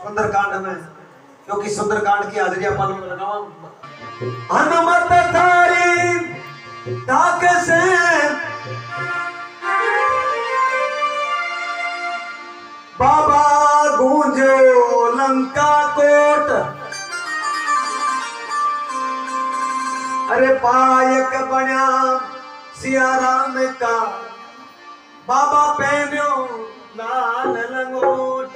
सुंदरकांड में, क्योंकि सुंदरकांड की हाजिरी अपन में लगाओ। हनुमत थारी ताक से बाबा गूंजो लंका कोट, अरे पायक बन्या सिया राम का बाबा पहनो लाल लंगोट।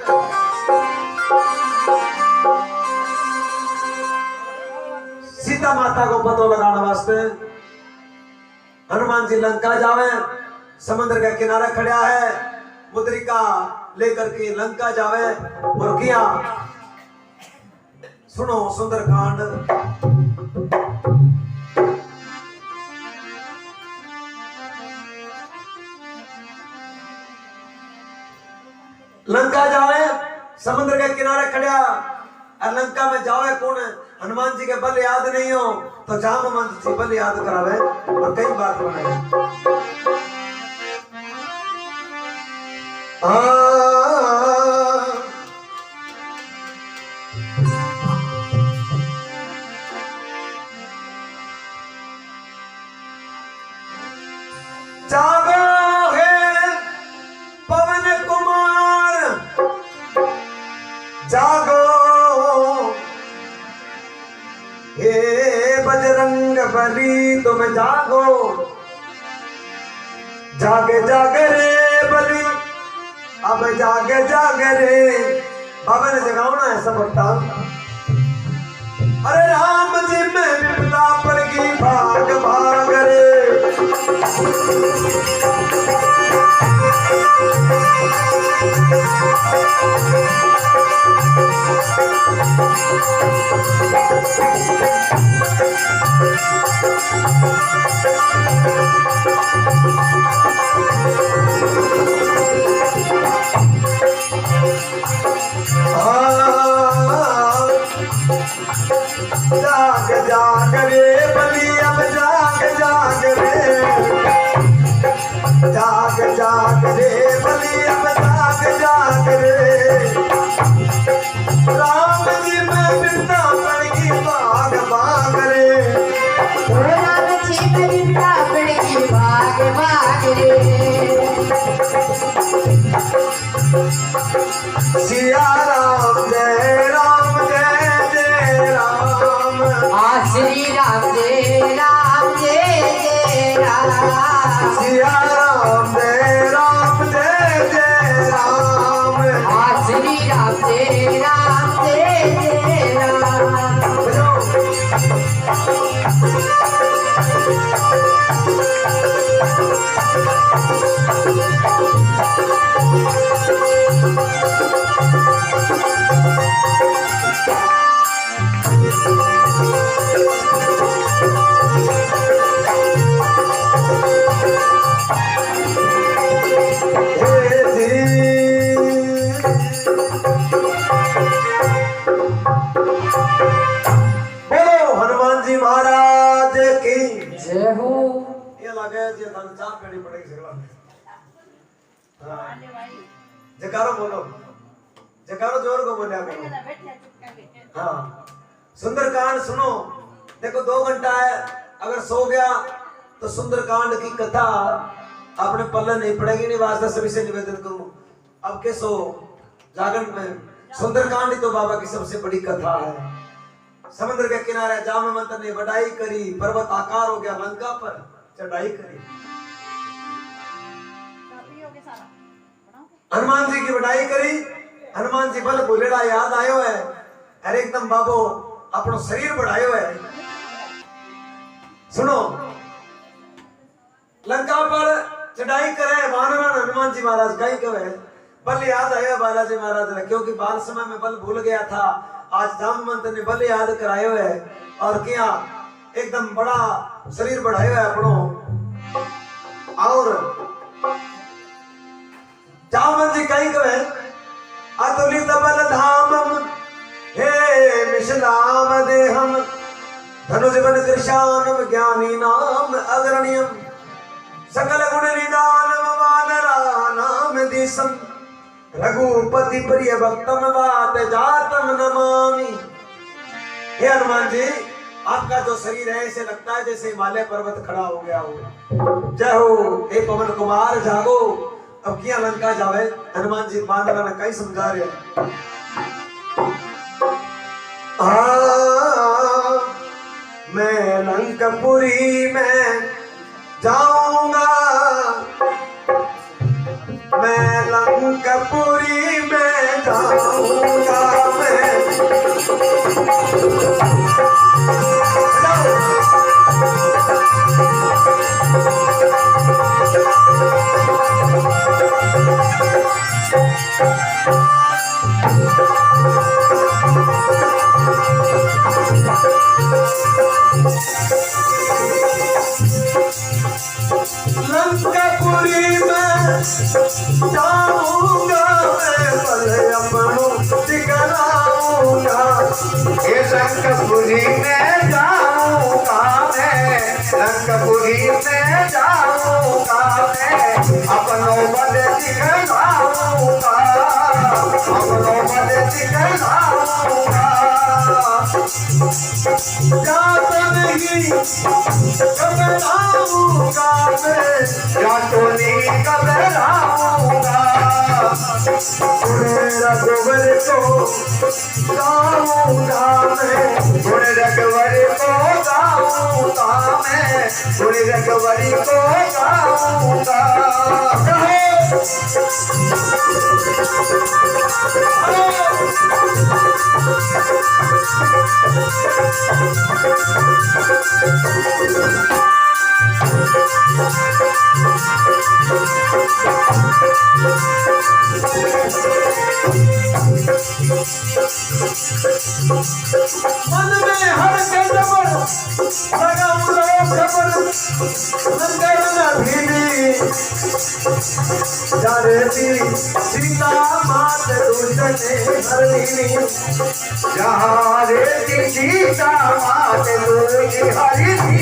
सीता माता को पतो लगाने वास्ते हनुमान जी लंका जावे, समुद्र के किनारे खड़ा है, मुद्रिका लेकर के लंका जावे और किया। सुनो सुंदरकांड। लंका जावे, समुद्र के किनारे खड़ा, और लंका में जावे कौन? हनुमान जी के बल याद नहीं हो तो जामवंत जी बल याद करावे और कई बात बनाए। जागो है पवन कुमार, जागो हे बजरंग बली तुम जागो, जागे जागे रे बली, अब जागे जागे रे। बाबा ने जगावना है सब भक्ता। अरे राम जी में विपदा पड़ गई, भाग भाग रे। जाग जाग रे बली, अब जाग जाग रे, जाग जाग रे बली, अब जाग जाग रे। राम जी में बिरता पड़गी, भाग भाग रे। राम जी में बिरता पड़गी, भाग भाग रे। सिया राम जय राम जय जय राम, श्री राम जय राम जय जय राम। सिया राम जय राम जय जय राम, श्री राम जय राम जय जय राम। महाराज की जय हो। ये लगे जी धन चार पेड़ी पड़ेगी सगला। जयकारो बोलो, जयकारो जोर को बोलिया करो। हाँ सुंदरकांड सुनो। देखो 2 घंटा है, अगर सो गया तो सुंदरकांड की कथा अपने पल्ले नहीं पड़ेगी। नहीं वास्ता सभी से निवेदन करूं, अब के सो जागरण में सुंदरकांड ही तो बाबा की सबसे बड़ी कथा है। समुद्र के किनारे जामवंत ने बढ़ाई करी, पर्वत आकार हो गया, लंका पर चढ़ाई करी। हनुमान जी की बढ़ाई करी। हनुमान जी बल भूलेड़ा याद आयो है, अरे एकदम बाबो अपनो शरीर बढ़ायो है। सुनो लंका पर चढ़ाई करे वानर हनुमान जी महाराज कहीं कहे बल याद आया बालाजी महाराज ने, क्योंकि बाल समय में बल भूल गया था। आज जामवंत ने बल याद करायो है और क्या एकदम बड़ा शरीर बढ़ायो है अपनो। और जामवंत जी कहीं कहे अतुलित बल धामम हे मिशलाम देहम धनुज बन कृशानम ज्ञानी नाम अग्रणीयम सकल गुण निदानम वानरा नाम दिसम रघुपति प्रिय भक्तम वात जातम नमामि। हे हनुमान जी, आपका जो शरीर है ऐसे लगता है जैसे हिमालय पर्वत खड़ा हो गया हो। जय हो हे पवन कुमार जागो, अब किया लंका जावे। हनुमान जी बांधना ने कई समझा रहे हैं। मैं लंकापुरी में जाऊंगा, मैं लंकापुरी में जाऊंगा, लंकापुरी में जाऊंगा, मैं भले अपनों दिखलाऊंगा। हे लंकापुरी में जाऊंगा मैं, लंकापुरी में जाऊंगा मैं, अपनों बदे दिखलाऊंगा, अपनों बदे दिखलाऊंगा। जाता नहीं घबराऊंगा मैं, जातो नहीं घबराऊंगा। उन्हें रघुवर को गाऊंगा मैं, गुण रघुवर को गाऊंगा मैं, गुण रघुवर को गाऊंगा। मन में हर जबर लगाऊं खबर, नंगर न भीनी जारेती सीता मात दुष्टने हरनी। जहाँ रेती सीता मात लोई हरिनी,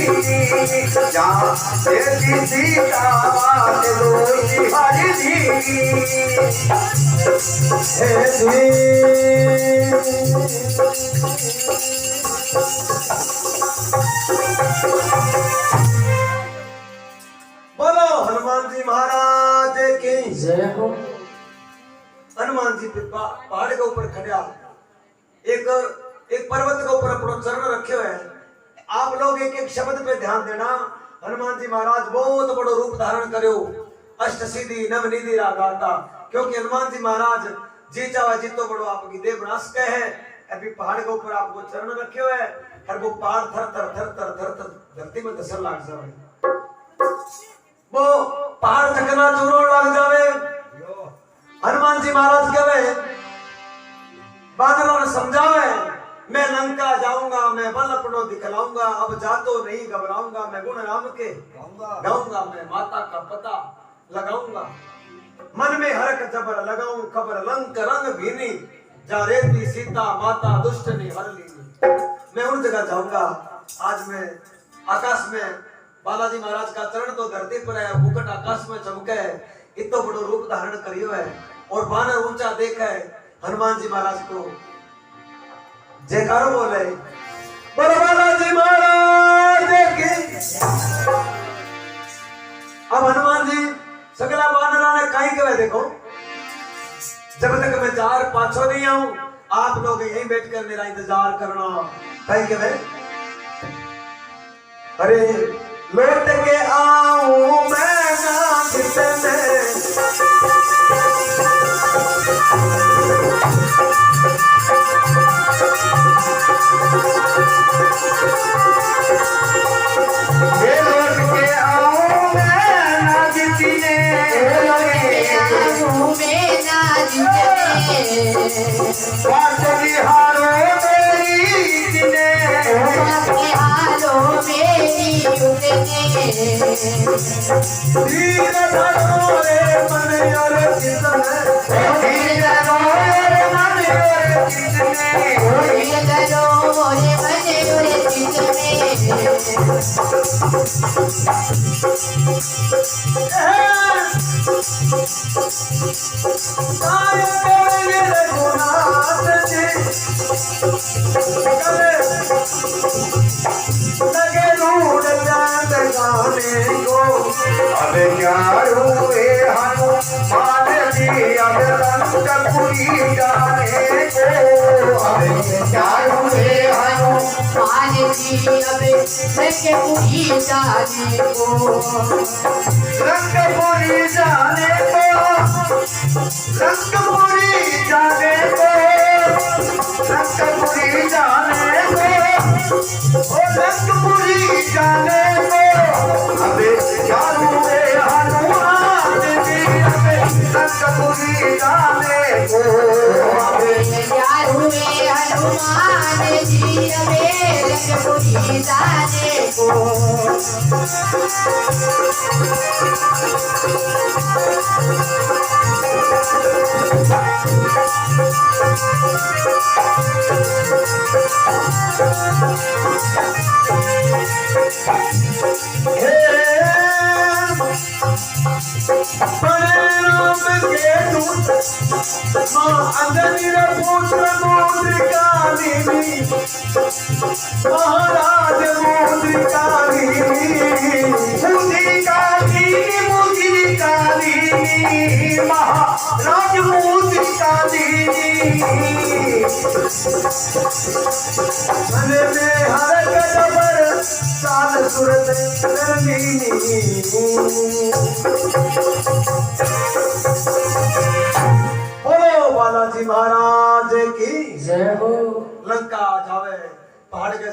जहाँ रेती सीता मात लोई हरिनी। बोलो हनुमान जी महाराज की जय हो। हनुमान जी पहाड़ के ऊपर खड़ा एक पर्वत के ऊपर अपना चरण रखे हुए हैं। आप लोग एक एक शब्द पे ध्यान देना। हनुमान जी महाराज बहुत बड़ो रूप धारण करो, अष्ट सिद्धि नव निधि रागाता, क्योंकि हनुमान जी महाराज जी चावा जितो बड़ो आपकी देव नाश के है। अभी पहाड़ के ऊपर आपको चरण रखे हुए है और वो पहाड़ थर थर थर थर थर थर धरती में धसल लाग जावे, वो पहाड़ चकना चूर लग जावे। हनुमान जी महाराज कहे बादलों ने समझावे, मैं लंका जाऊंगा, मैं बल अपनो दिखलाऊंगा, अब जातो नहीं घबराऊंगा, मैं गुण राम के गाऊंगा, मैं माता का पता लगाऊंगा। मन में हरक जबर लगाऊं खबर, लंक रंग भीनी, जा रेती सीता माता दुष्ट ने हर ली। मैं उन जगह जाऊंगा। आज मैं आकाश में बालाजी महाराज का चरण तो धरती पर है, मुकुट आकाश में चमके है, इतो बड़ो रूप धारण करियो है और बानर ऊंचा देखा है। हनुमान जी महाराज को जयकारो बोले, बोलो बालाजी महाराज की। अब हनुमान जी सगला बानरा ने काई कहे, देखो जब तक मैं जार पाछो नहीं आऊं, आप लोग यहीं बैठकर मेरा इंतजार करना। काई कहे, अरे लौट के आऊं मैं ना कितने, ये लौट के आऊं मैं ना जितने, बात बिहारो मेरी इतने, धीर धरो रे मन और चितने, धीर धरो रे मन और चितने, धीर धरो रे मन और चितने। लगे रूढ़ चांद गाने को अब क्या हुए हनुमान जी अब लंकापुरी जाने को अब क्या हुए मान जी अब लंकापुरी जाने को लंकापुरी जाने को लंकापुरी जाने को लंकापुरी जाने को ओ लंकापुरी जाने को अब क्या हुए हनुमान जी अब लंकापुरी जाने को अब क्या हुए हनुमान जी अब लंकापुरी जाने को महाराज महाराज मन में हर कदबर साल सूरत बोलो बालाजी महाराज की जय हो। लंका जावे पहाड़ के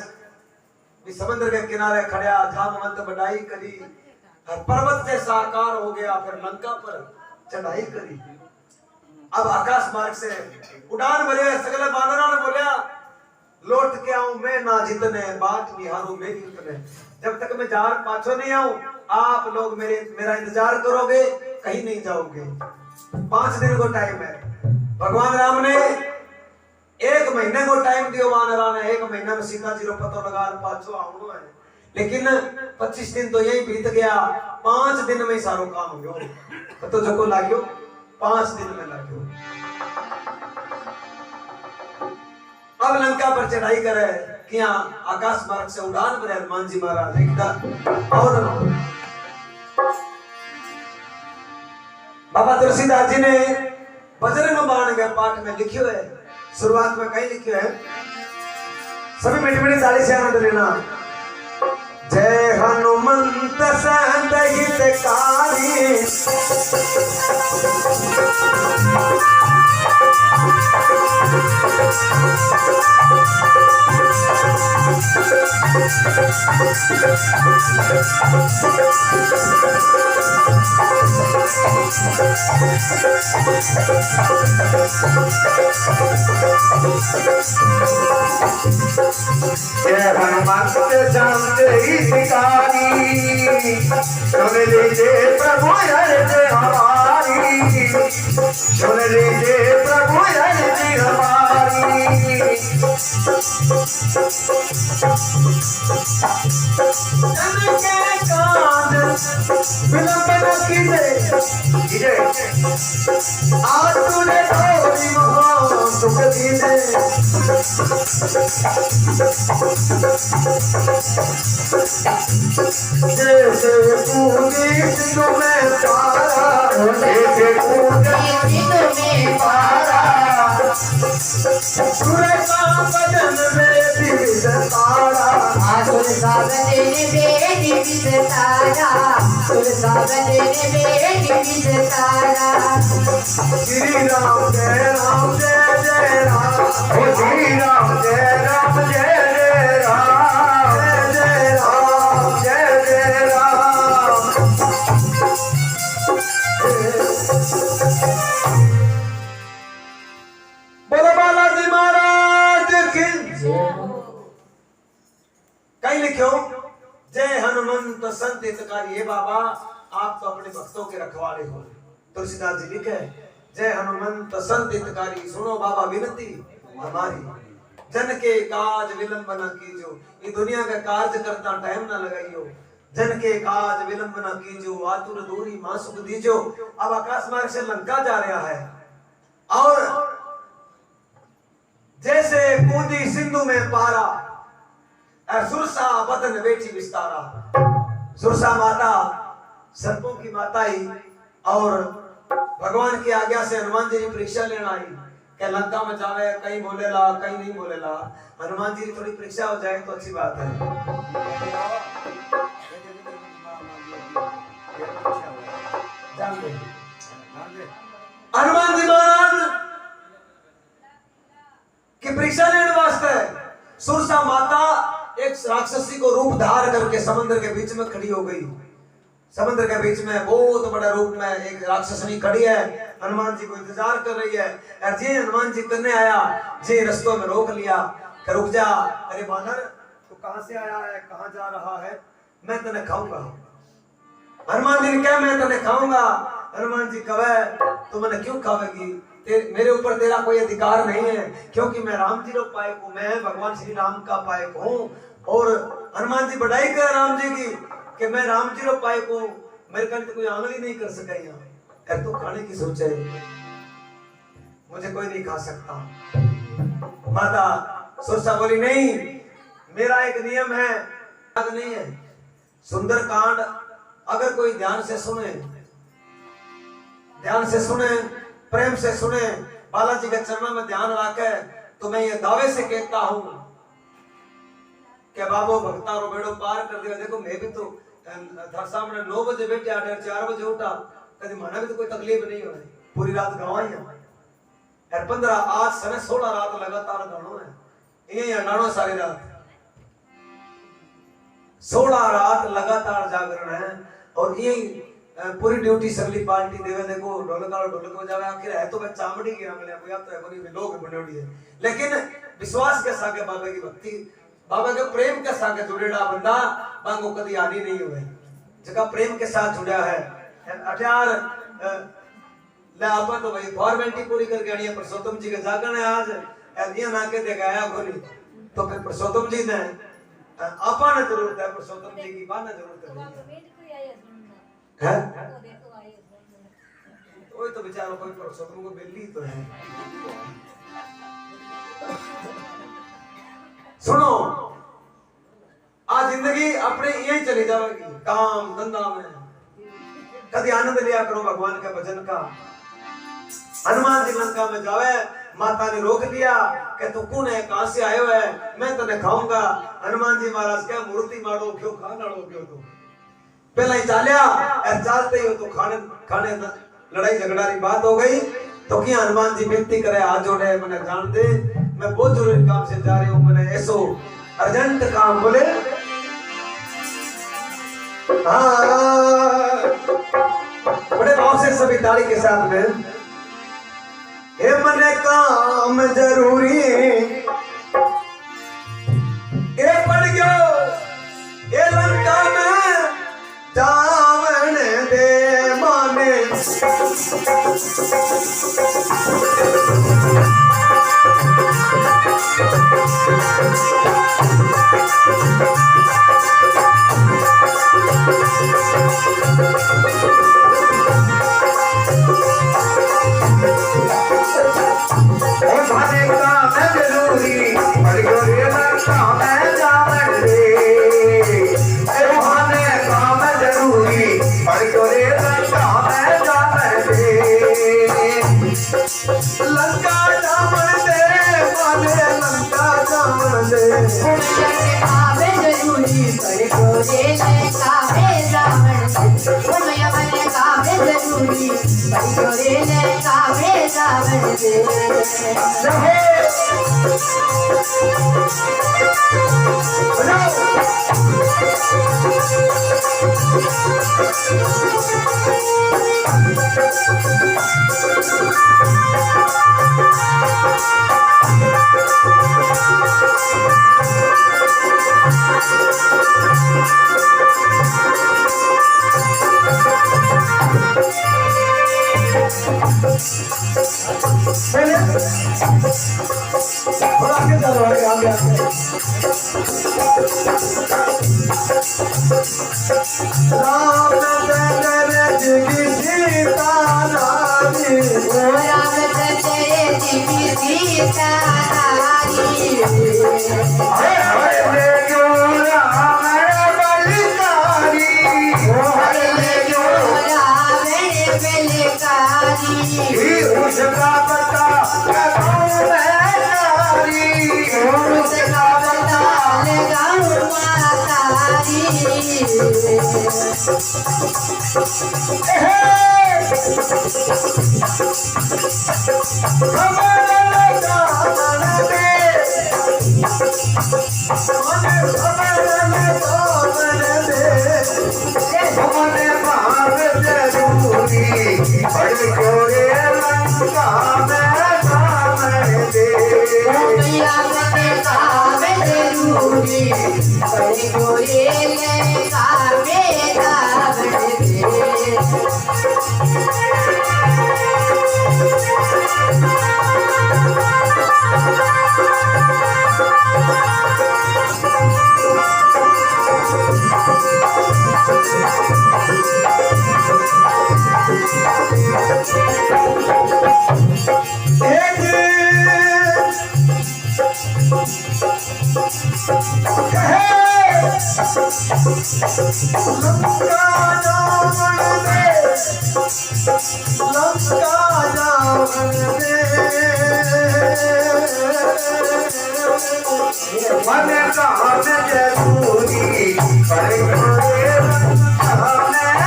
भी समुद्र के किनारे खड़िया जामवंत बढ़ाई करी हर पर्वत से साकार हो गया फिर लंका पर चढ़ाई करी। अब आकाश मार्ग से उड़ान भरे सगले बानरों ने बोलिया लौट के आऊं मैं ना जितने बाट निहारूं मैं कितने जब तक मैं जार पाछो नहीं आऊं आप लोग मेरा इंतजार करोगे कहीं नहीं जाओगे। 5 दिन को टाइम है भगवान राम ने 1 महीने को टाइम दियो वानरा ने 1 महीना में सीता जी रो पतो लगा पाछो आवनो है लेकिन 25 दिन तो यही बीत गया 5 दिन में ही सारो काम हो गयो पतो जको लाग्यो 5 दिन में लाग्यो। अब लंका पर चढ़ाई करे कि आकाश मार्ग से उड़ान भरे हनुमान जी महाराज एकदम और बाबा तुलसीदास जी ने बजरंग बाण के पाठ में लिखियो है शुरुआत में कहीं लिखियो है सभी मीठी मीठी ताली से आनंद लेना। जय हनुमंत संत हितकारी जय हनुमंत संत हितकारी सुन लीजिए प्रभु अर्ज हमारी सुन लीजिए प्रभु अर्ज हमारी के कान विलंब न कीजे आज तूने थोड़ी महा सुख दीने जैसे पूरी सिंधु में तारा जैसे पूजा में पारा सूर्य का बदन में दिव्य तारा आसुर सागरे बेटी विस्तारा सुर सागरे बेटी विस्तारा श्री राम जय राम जय जय राम ओ श्री राम जय राम जय जय राम जय जय राम जय जय राम बोलो बालाजी महाराज की कहीं लिखो जय हनुमंत संत हितकारी। ये बाबा आप तो अपने भक्तों के रखवाले हो। तुलसीदास जी लिखे जय हनुमंत संत हितकारी सुनो बाबा विनती हमारी जन के काज विलंब न कीजो, ये दुनिया का कार्य करता टाइम ना लगाइयो। जन के काज विलंब न कीजो, आतुर दूरी मां सुख दीजो। अब आकाश मार्ग से लंका जा रहा है और जैसे कूदी सिंधु में पारा, सुरसा बदन बेटी विस्तारा। सुरसा माता सर्पों की माता ही और भगवान की आज्ञा से हनुमान जी की परीक्षा लेना आई कि लंका में जावे, कहीं बोलेला कहीं नहीं बोलेला। हनुमान जी की थोड़ी परीक्षा हो जाए तो अच्छी बात है। हनुमान जी महाराज की परीक्षा लेने वास्ते सुरसा माता एक राक्षसी को रूप धार करके समुद्र के बीच में खड़ी हो गई। समुद्र के बीच में बहुत बड़ा रूप में एक राक्षसनी खड़ी है, हनुमान जी को इंतजार कर रही है। और जी हनुमान जी करने आया, जी रस्तों में रोक लिया कि रुक जा, अरे बानर तू कहां से आया है, कहां जा रहा है, मैं तेने खाऊंगा। हनुमान जी ने कहा मैं तेने खाऊंगा। हनुमान जी कहे तू मैंने क्यों खावेगी, मेरे ऊपर तेरा कोई अधिकार नहीं है, क्योंकि मैं राम जी रो पायक हूं, मैं भगवान श्री राम का पायक हूं। और हनुमान जी बढ़ाई कर राम जी की कि मैं राम जी रो पायक हूं, मेरे कंठ कोई आंगली नहीं कर सका। यहाँ तू खाने की सोचे, मुझे कोई नहीं खा सकता। माता सुरसा बोली नहीं, मेरा एक नियम है, नहीं है। सुंदर कांड अगर कोई ध्यान से सुने, ध्यान से सुने, प्रेम से सुने, बालाजी के चरणों में ध्यान रखे, तो मैं ये दावे से कहता हूं कि बाबू भक्ता रो बेड़ो पार कर दिया। देखो मैं भी तो थार सामने 9 बजे बैठे, 4 बजे उठा, कभी माना भी तो कोई तकलीफ नहीं हुई, पूरी रात गवाई है। 15 आज सने 16 रात लगातार गानो है, ये गानो सारी रात 16 रात लगातार जागरण है। और यही पूरी ड्यूटी सगली पार्टी देवे। देखो ढोलक बजावे, आखिर है तो मैं चामड़ी की रंगले कोई अब तो है कोई लोग बनोड़ी है, लेकिन विश्वास के साथ बाबा की भक्ति, बाबा के प्रेम के साथ जुड़ेड़ा बंदा बांगो कभी हानि नहीं हुए, जगह प्रेम के साथ जुड़ा है। अठार ले आपा तो भाई फॉर्मेलिटी पूरी करके आनी है। पुरुषोत्तम जी के जागरण है आज, ऐदिया ना के दिखाया गोली तो फिर पुरुषोत्तम जी ने आपा ने जरूरत है, पुरुषोत्तम जी की बात जरूरत है। कोई तो बेचारा कोई पुरुषोत्तम को बिल्ली तो है। सुनो, आज जिंदगी अपने यही चली जाएगी काम धंधा में, कभी आनंद लिया करो भगवान के भजन का। हनुमान जी लंका में जावे, माता ने रोक लिया कि तू कौन है, कहां से आयो है, मैं तने खाऊंगा। हनुमान जी महाराज क्या मूर्ति मारो क्यों, खाना क्यों, तू पहला ही चालिया और चालते ही हो तो खाने लड़ाई झगड़ा की बात हो गई। तो क्या हनुमान जी विनती करे, हाथ जोड़े, मैंने जान दे मैं बहुत जरूरी काम से जा रही हूँ, मैंने ऐसो अर्जेंट काम बोले। बड़े भाव से सभी ताली के साथ में, हे मने काम जरूरी ये पड़ गयो, ये लंका में जावन दे माने। थोड़ा आगे चलो, आगे आगे आगे। रामचंद्र जी की सीता रानी, रामचंद्र जी की सीता रानी, हरे जो राम बलिदानी, हरे जो रावण बलिदानी, उसका पता लगाऊं मैं नारी, उसका पता लगाऊं तारी। मैया बने कावे जरूरी, बड़ी गोरे ले कावे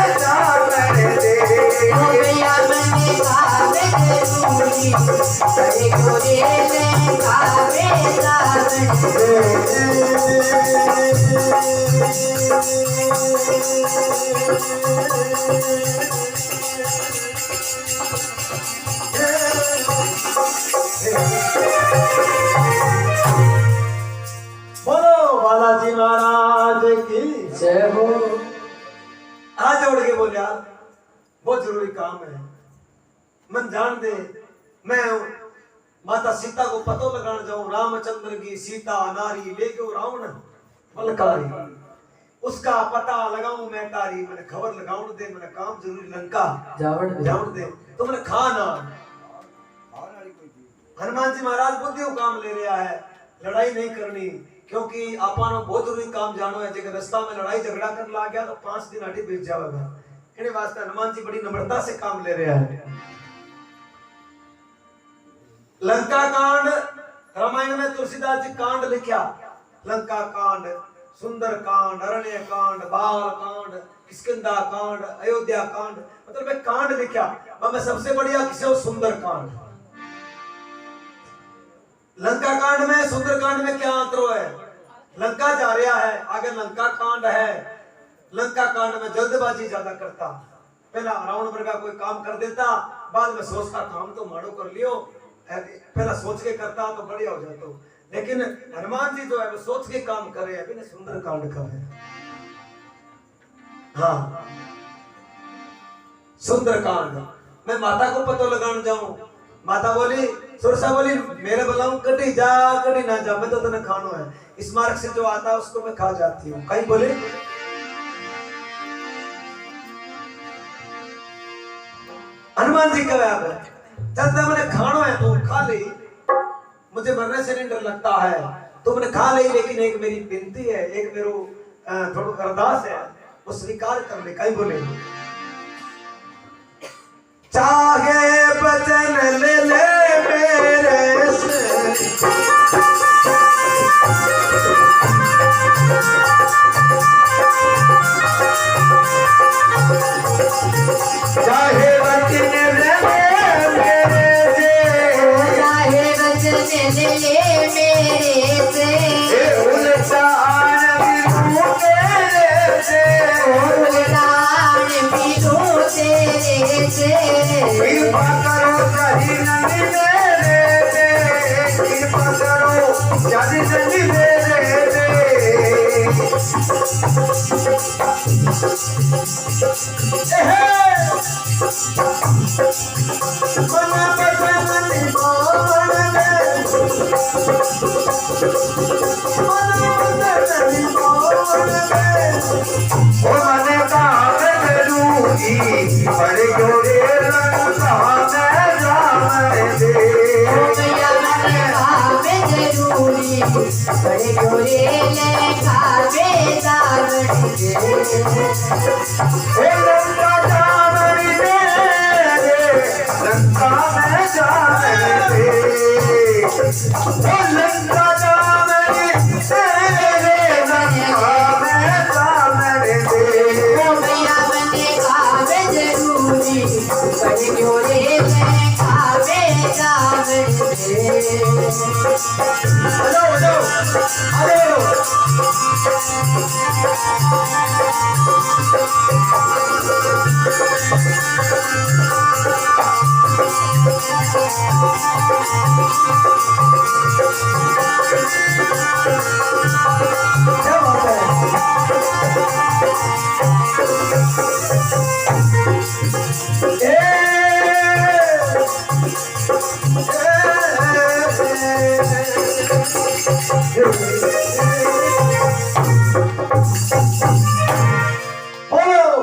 रावण दे। मैया बने कावे जरूरी, बड़ी गोरे ले कावे रावण दे। बोलो बालाजी महाराज की जय हो। हाथ जोड़ के बोलिया बहुत जरूरी काम है। मन जान दे मैं माता सीता को पतो लगाने जाऊं, रामचंद्र की सीता नारी लेके रावण बलकारी, उसका पता लगाऊं मैं तारी, मैंने खबर लगाऊं दे, मैंने काम जरूरी लंका जावड़ दे तो मैंने खाना। हनुमान जी महाराज बुद्धियों काम ले रहा है, लड़ाई नहीं करनी, क्योंकि आपा बहुत जरूरी काम जानो है। जगह रास्ता में लड़ाई झगड़ा कर ला गया तो 5 दिन आगे बीत जाएगा। इन वास्ते हनुमान जी बड़ी नम्रता से काम ले रहे हैं। लंका कांड रामायण में तुलसीदास जी कांड लिखा, लंका कांड, सुंदर कांड, अरण्य कांड, बाल कांड, किष्किंधा कांड, अयोध्या कांड, मतलब एक कांड लिखा। मैं सबसे बढ़िया किसे सुंदर कांड। लंका कांड में सुंदर कांड में क्या अंतर है? लंका जा रहा है, आगे लंका कांड है। लंका कांड में जल्दबाजी ज्यादा करता, पहला रावण वर्गा कोई काम कर देता, बाद में सोचता काम तो माड़ो कर लियो, पहला सोच के करता तो बढ़िया हो जाता। लेकिन हनुमान जी जो है वो सोच के काम करे, अभी ने सुंदर कांड का है। हाँ सुंदर कांड मैं माता को पतो लगाने जाऊं, माता बोली, सुरसा बोली मेरे बुलाऊं कटी जा कटी ना जा, मैं तो तने खानो है, इस मार्ग से जो आता है उसको मैं खा जाती हूँ। कहीं बोले हनुमान जी का जब मैंने खानो है तो खा ली, मुझे मरने से नहीं डर लगता है, तो मैंने खा ली, लेकिन एक मेरी विनती है, एक मेरो थोड़ा अरदास है, वो स्वीकार कर ले। कहीं बोले चाहे बचन ले ले मेरे से, चाहे वचन ले मेरे से, चाहे वचन ले मेरे से, उल्टान बिनु तेरे से, उल्टान बिनु तेरे से, कृपा करो कहीं नहीं मेरे से, कृपा करो कहीं नहीं मेरे से। मने काम करूंगी पर जोड़े लंका में जाने दे मैया मन भावे जरूरी बड़े गोरे लेखा बेदार दे लंका जाने दे लंका में जाने दे लंका जाने दे लंका में जाने दे मैया मन भावे जरूरी बड़े गोरे लेखा बेदार दे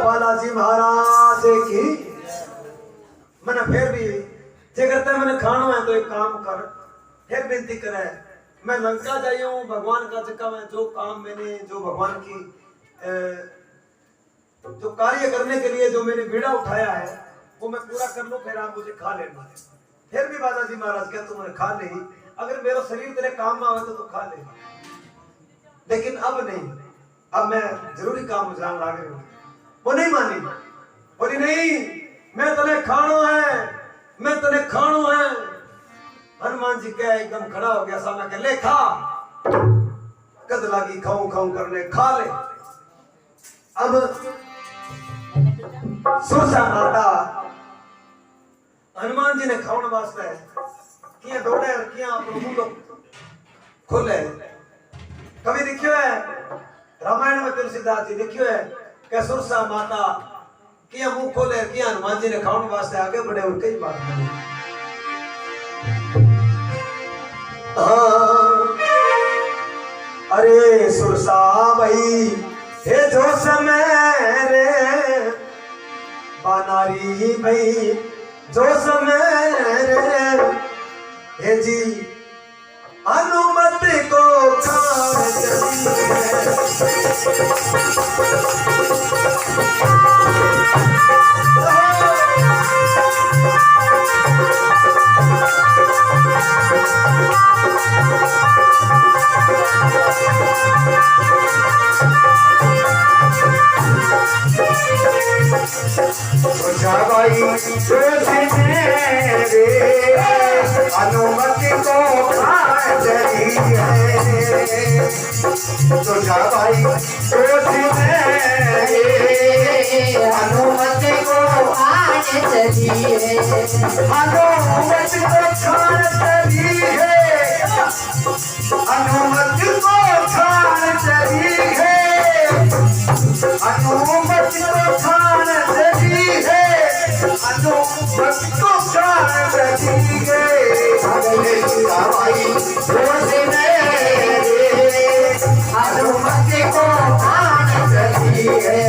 बालाजी महाराज की मैंने फिर भी जे करता है मैंने खाना है तो एक काम कर फिर विनती करे मैं लंका जाइयो भगवान का चक्का में जो काम मैंने जो भगवान की जो कार्य करने के लिए जो मैंने बीड़ा उठाया है वो मैं पूरा कर लूं फिर आप मुझे खा लेना। फिर भी बालाजी महाराज क्या तुमने खा ली अगर मेरा शरीर तेरे काम में आवे तो खा ले लेकिन अब नहीं अब मैं जरूरी काम मुझे लाग रही हूँ। वो नहीं मानी बोली नहीं मैं तने खानो है मैं तने खानो है। हनुमान जी क्या एकदम खड़ा हो गया सामने के ले खा कद लागी खाऊं खाऊं करने खा ले। अब सुरसा माता हनुमान जी ने खाने वास्ते किया दौड़े और किया अपना मुंह खोले। कभी देखियो है रामायण में तुलसीदास जी देखियो है कि सुरसा माता किया मुंह खोले किया हनुमान जी ने खाने वास्ते आगे बढ़े और कई बात नहीं। अरे सुरसा भाई हे जो समय रे बानारी भाई जो समय रे हे जी अनुमति को खान भाई अनुमति को चली है तुझा भाई अनुमति को आज चली है अनुमति को खान चली है अनुमति को खान चली है अनुमति को खान चली है अनुमति को खान चली है अनुमति को खान चली है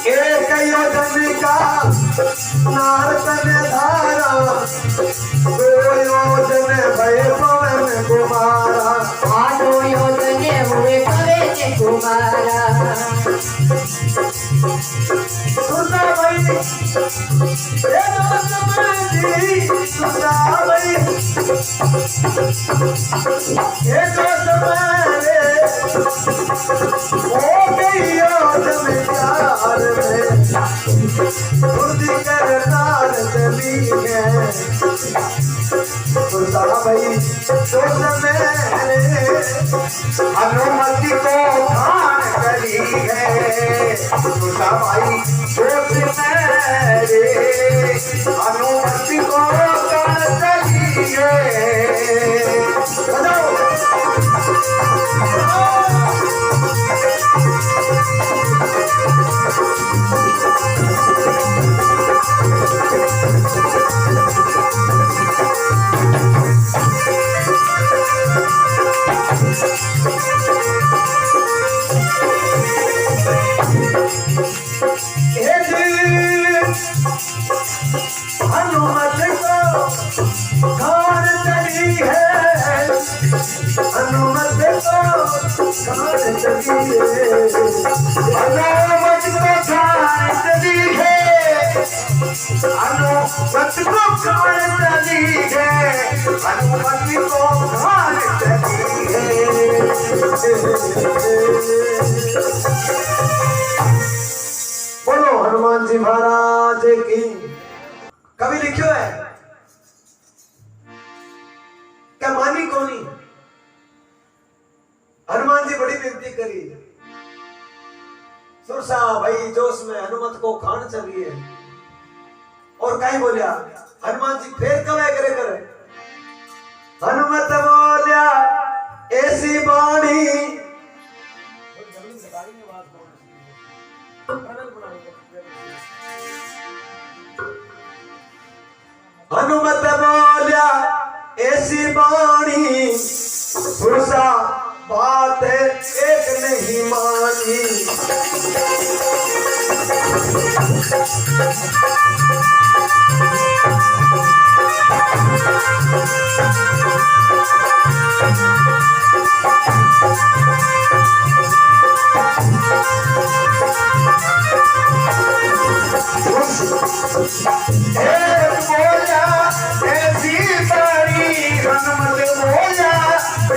एक योजन का नारतन धारा दो योजन भय पवन कुमारा आठो योजने हुए पवन कुमारा सुरसा भाई ये जो समय सुरसा भाई ये जो समय ओ गई योजन प्यार में बुद्धि करतार चली है सुरसा भाई जो समय अनुमति को खान करी है सुरसा भाई दोस्त मेरे अनुमति को खान करी है बजाओ अनुमति को खान चली है अनुमति को खान चली है अनुमति को खान चली है अनुमति को खान चली है अनुमति को खान चली है बोलो हनुमान जी महाराज की। कभी लिखियो है क्या मानी कोनी हनुमान जी बड़ी विनती करी सुरसा भाई जोश में हनुमत को खान चलिए और कहीं बोलिया हनुमान जी फिर कब है करे करे हनुमत बोलिया ऐसी बाणी हनुमत बोलिया ऐसी बाणी सुरसा बात एक नहीं मानी बोला ऐसी बारी हनुमत बोला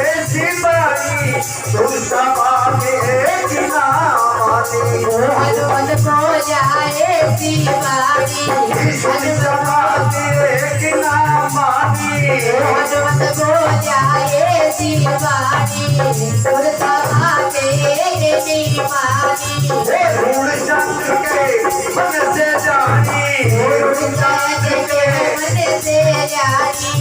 ऐसी बारी तुम सभा में किना मानी हनुमत को जाए दीवारी तुम सभा में किना मानी हनुमत को जाए दीवारी सुरसा भागे दीवारी ऋण चंद्र के मन से जानी ऋण चंद्र के मन से जानी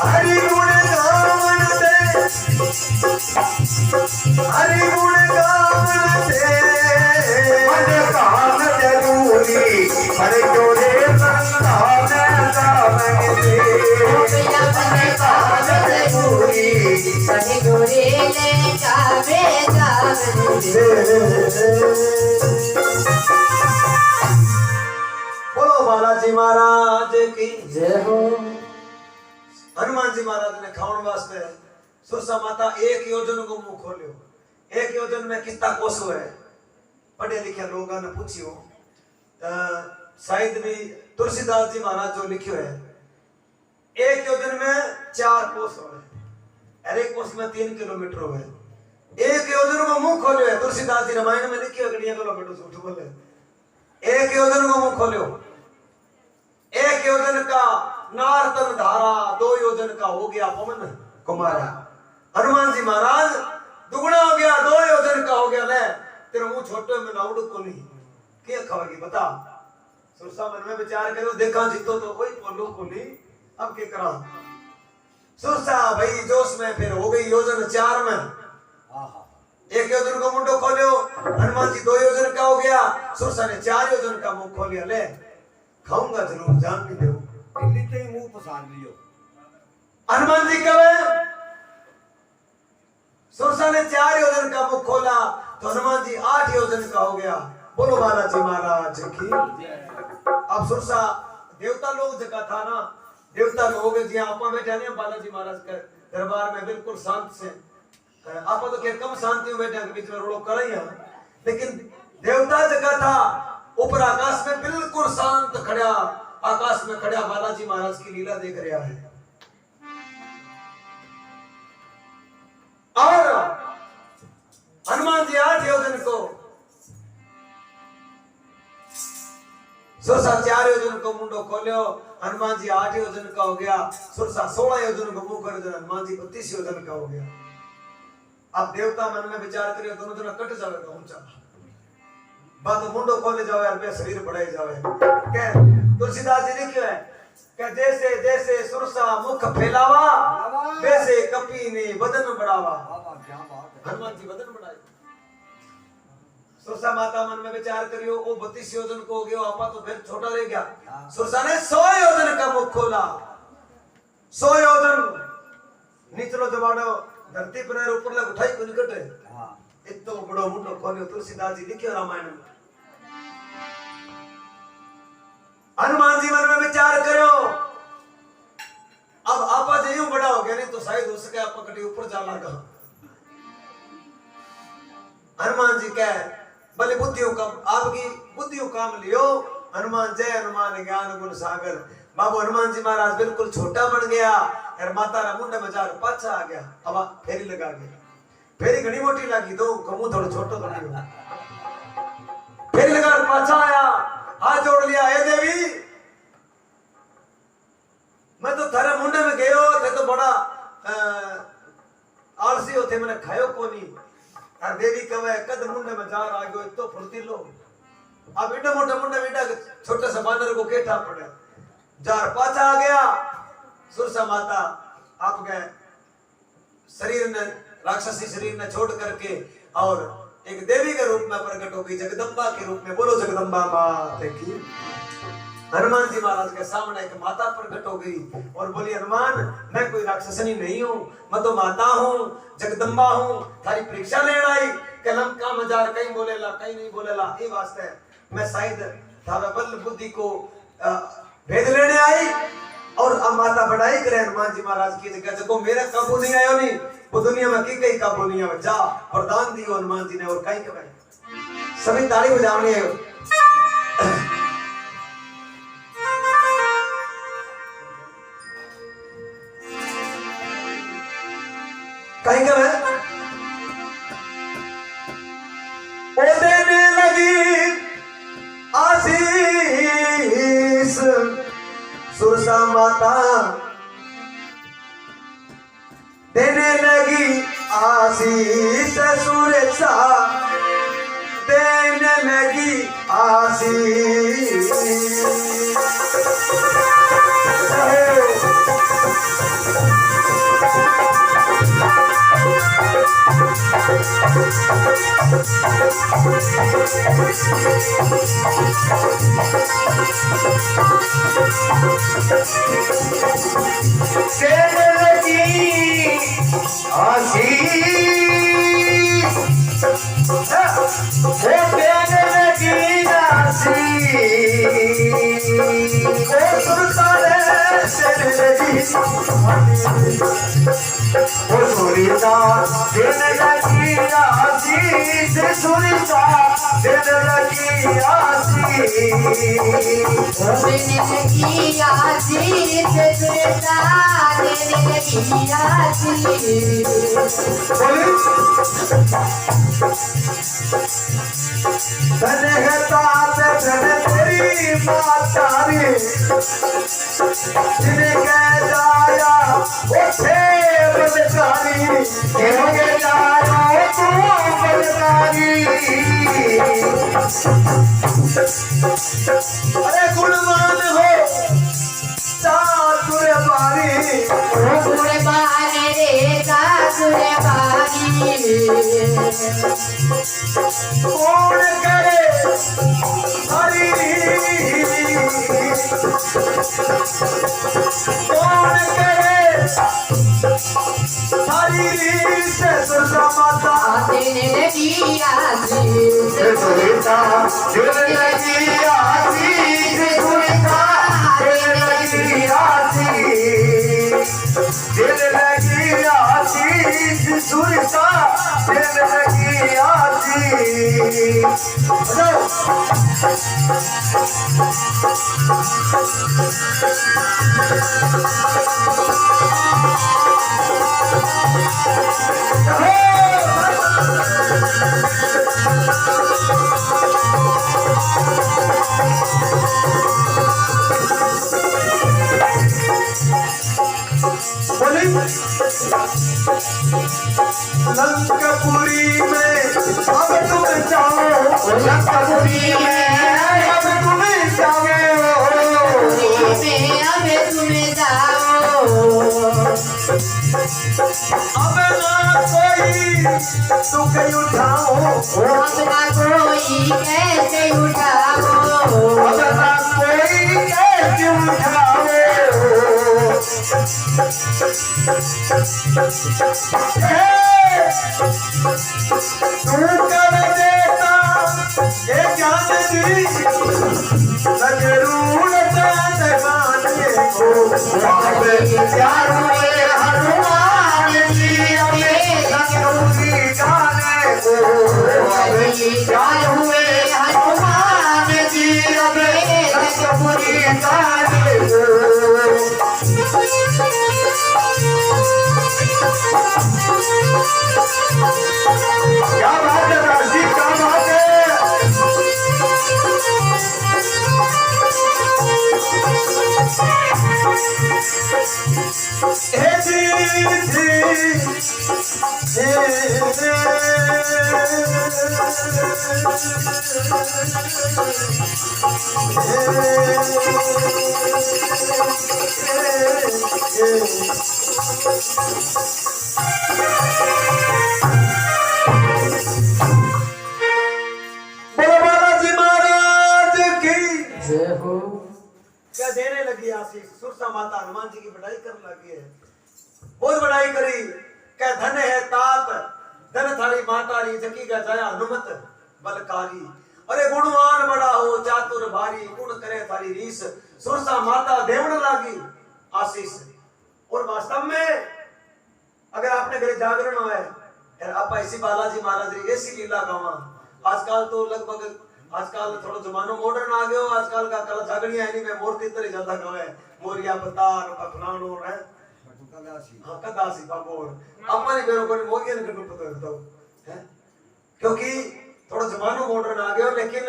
हरि गुण गावन दे हरि गुण गावन दे मन काम जरूरी हर जोड़े संधान जावेंगे मन काम जरूरी सने गोरे ले जावे जावे बोलो बालाजी महाराज की। जय हो हनुमान जी महाराज ने खावन वास्ते सुरसा माता एक योजन को मुंह खोलियो एक योजन में कितना कोसो है पढ़े लिखे लोगों ने पूछियो शायद भी तुलसीदास जी महाराज जो लिखियो है एक योजन में 4 कोस हो हर एक कोस में 3 किलोमीटर हो एक योजन को मुंह खोलियो है तुलसीदास जी रामायण में लिखियो गणिया किलोमीटर झूठ बोले एक योजन को मुंह खोलियो एक योजन का नारतन धारा 2 योजन का हो गया पवन कुमारा हनुमान जी महाराज दुगना हो गया 2 योजन का हो गया ले तेरे मुंह छोटे में नाउड को नहीं क्या खाओगी बता सुरसा मन में विचार करो देखा जीतो तो कोई बोलो को नहीं अब क्या करा सुरसा भाई जोश में फिर हो गई योजन 4 में एक योजन को मुंडो खोलियो हनुमान जी 2 योजन का हो गया सुरसा ने 4 योजन का मुंह खोलिया ले खाऊंगा जरूर जान भी दो दिल्ली से मुंह पसार लियो हनुमान जी कहे सुरसा ने 4 योजन का मुख खोला तो हनुमान जी 8 योजन का हो गया बोलो बालाजी महाराज की। अब सुरसा देवता लोग जगह था ना देवता लोग जी आप बैठे नहीं बालाजी महाराज के दरबार में बिल्कुल शांत से आप तो क्या कम शांति में बैठे बीच में रोक कर लेकिन देवता जगह था ऊपर आकाश में बिल्कुल शांत खड़ा आकाश में खड़ा बालाजी महाराज की लीला देख रहा है और हनुमान जी 8 योजन को सुरसा 4 योजन को मुंडो खोलियो, हनुमान जी 8 योजन का हो गया। सुरसा 16 योजन को मुंह कर, हनुमान जी 32 योजन का हो गया। अब देवता मन में विचार करियो, दोनों जना कट जावेगा ऊंचा बात, मुंडो खोले जाओ यार, पे शरीर बढ़ाई जावे। क्या तुलसीदास जी लिखियो है कि जैसे जैसे सुरसा मुख फैलावा, वैसे कपी ने बदन बढ़ावा। हनुमान जी बदन बढ़ाए। सुरसा माता मन में विचार करियो, वो 32 योजन को हो गया, आपा तो फिर छोटा रह गया। सुरसा ने 100 योजन का मुख खोला। 100 योजन नीचलो जबाड़ो धरती पर ऊपर लग उठाई को निकटे। इतो बड़ो मुंडो खोलियो। तुलसीदास जी लिखियो रामायण में। हनुमान जी मन में विचार करो, अब आपा जो यूं बड़ा हो गया, नहीं तो शायद हो सके आपा कटी ऊपर जा लगा। हनुमान जी कह भले बुद्धियों का, आपकी बुद्धियों काम लियो। हनुमान जय हनुमान ज्ञान गुण सागर। बाबू हनुमान जी महाराज बिल्कुल छोटा बन गया और माता रा मुंडे में जार पाछा आ गया। अब फेरी लगा गया। फेरी घनी मोटी लगी तो कमू थोड़ा छोटो तो नहीं हो। फेरी लगा पाछा आया, हाथ जोड़ लिया, हे देवी मैं तो थारे मुंडे में गयो थे तो बड़ा आलसी होते, मैंने खायो कोनी। और देवी कवे कद मुंडे में जार आ गयो, इतो फुर्ती लो। अब इतना मोटा मुंडा बेटा छोटे से बानर को केठा पड़े, जार पाछा आ गया। सुरसा माता आप गए शरीर ने, राक्षसी शरीर ने छोड़ करके और एक देवी के रूप में प्रकट हो गई, जगदम्बा के रूप में। बोलो जगदम्बा माता की। हनुमान जी महाराज के सामने एक माता प्रकट हो गई और बोली, हनुमान मैं कोई राक्षसनी नहीं हूँ, मैं तो माता हूँ, जगदम्बा हूँ। थारी परीक्षा लेना आई कि लंका में जार कहीं बोलेला कहीं नहीं बोलेला, ये वास्ते मैं शायद थारा बल बुद्धि को भेद लेने आई। और अब माता बढ़ाई करे हनुमान जी महाराज की जगह, जब मेरा काबू नहीं आयो नहीं, वो दुनिया में की कहीं काबू नहीं आवे। जा वरदान दियो हनुमान जी ने, और कहीं के सभी ताली बजावनी है। कहीं के ओ देने लगी आशीष सुरसा माता, देने लगी आशीष सुरसा, देने लगी आशीष। देने लगी आशीष, वो देने लगी आशीष, वो सुरसा देने लगी, वो सुरसा देने लगी आशीष, सुरसा देने लगी आशीष, देने लगी आशीष सुरसा देने लगी आशीष। धन्य है तात धन्य तेरी माता रे, जिनके जाया वो थे बलकारी, जिनके जाया तू बलकारी। अरे गुणवान हो चातुर बारी, गुण बाने रे चातुर बारी। कौन करे हरि, कौन करे हरि से सुरसा माता, देने लगी आशीष सुरसा देने लगी आशीष, सुरसा देने लगी आशीष, देने लगी आशीष, सुरसा देने लगी आशीष। लंकापुरी में अब तुम जाओ, लंकापुरी में अब तुम जाओ, अब तुम जाओ। अब ना कोई दुख उठाओ, अब ना कोई कैसे उठाओ, अब ना कोई कैसे उठाओ। तू कर देता ये ज्ञान दी जरूर माने को, प्यार हुए हनुमान जी हमें संगरूरी जाने को, प्यार हुए हनुमान जी हमें संगरूरी जाने को। क्या बात है राशि, क्या बात है। बालाजी महाराज की जय हो। क्या देने लगी आशीष, सुरसा माता हनुमान जी की बढ़ाई करने लगी है, बहुत बढ़ाई करी। क्या धन है तात धन थारी माता री, जकी का जाया हनुमत बलकारी। अरे गुणवान बड़ा हो चातुर भारी, गुण करे थारी रीस, सुरसा माता देवण लागी आशीष। और वास्तव में अगर आपने घरे जागरण हुआ है, आप ऐसी बालाजी महाराज री ऐसी लीला गावा। आजकल तो लगभग आजकल थोड़ा जमानो मॉडर्न आ गयो, आजकल का कल जागरणिया है नहीं मैं मूर्ति तरह ज्यादा गावे, मोरिया बतार फलानो है हाँ कदासी बाबोर अपने बेरो को मोरिया ने कटु पता करता है, क्योंकि थोड़ा जमानो मॉडर्न आ गयो। लेकिन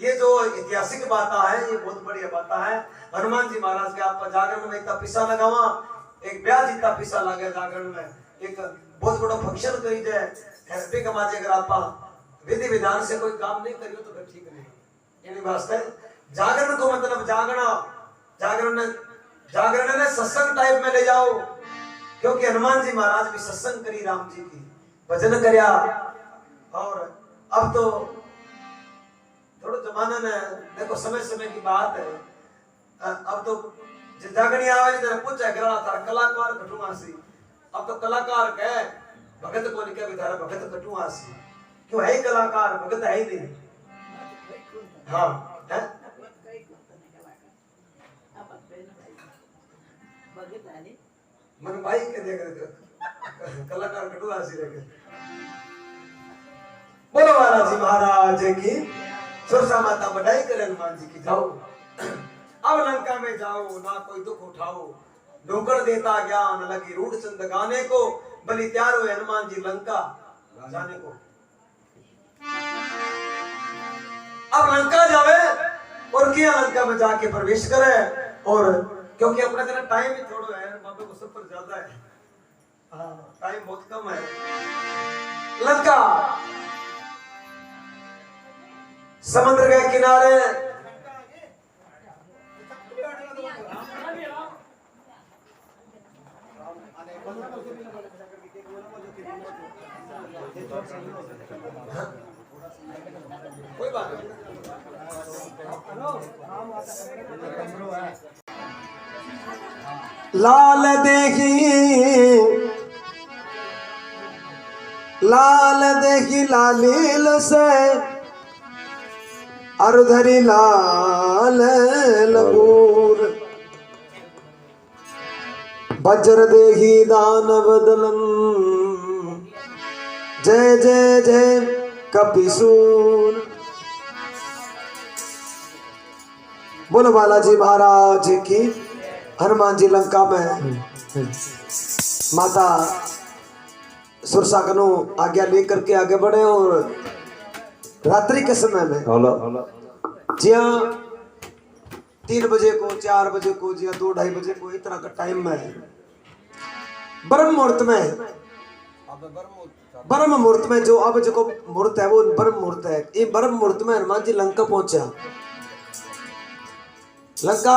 ये जो ऐतिहासिक बात है ये बहुत बढ़िया बात है। हनुमान जी महाराज के आप जागरण में इतना पिसा लगावा, एक ब्याह जितना पिसा लगे जागरण में, एक बहुत बड़ा फंक्शन करी जाए हैप्पी कमाजे। अगर आप विधि विधान से कोई काम नहीं करियो तो फिर ठीक नहीं। यानी वास्ते जागरण को मतलब जागरण ने सत्संग टाइप में ले जाओ, क्योंकि हनुमान जी महाराज भी सत्संग करी राम जी की, भजन करया। और अब तो थोड़ा जमाना ने देखो समय समय की बात है, अब तो जागरणी आवे जरा पूछा करा था कलाकार कटुआ सी, अब तो कलाकार कह भगत को निकल बिधारा भगत कटुआ सी, क्यों है कलाकार भगत है ही नहीं। हाँ है मन भाई के देख कलाकार कटुआ सी रह गए। बोलो बालाजी महाराज की, सुरसा माता बढ़ाई करे हनुमान जी की। जाओ अब लंका में जाओ, ना कोई दुख उठाओ, ढूंढ देता ज्ञान लगी रूढ़ चंद गाने को, बलि तैयार हुए हनुमान जी लंका जाने को। अब लंका जावे और किया लंका में जाके प्रवेश करे, और क्योंकि अपने तरह टाइम ही थोड़ा है, बाबे को सफर ज्यादा है, हाँ टाइम बहुत कम है। लंका समुद्र के किनारे कोई बात नहीं। लाल देखी लालील से अरुधरी लाल लगूर, वज्र देही दानव दलम, जय जय जय कपिसूर। बोलो बालाजी महाराज की। हनुमान जी लंका में माता सुरसा कनु आज्ञा लेकर के आगे बढ़े, और रात्रि के समय में जिया 3 बजे को 4 बजे को जिया 2-2:30 बजे को इतना का टाइम में ब्रह्म मुहूर्त में ब्रह्म मुहूर्त में जो अब जो मुहूर्त है वो ब्रह्म मुहूर्त है। ये ब्रह्म मुहूर्त में हनुमान जी लंका पहुंचा। लंका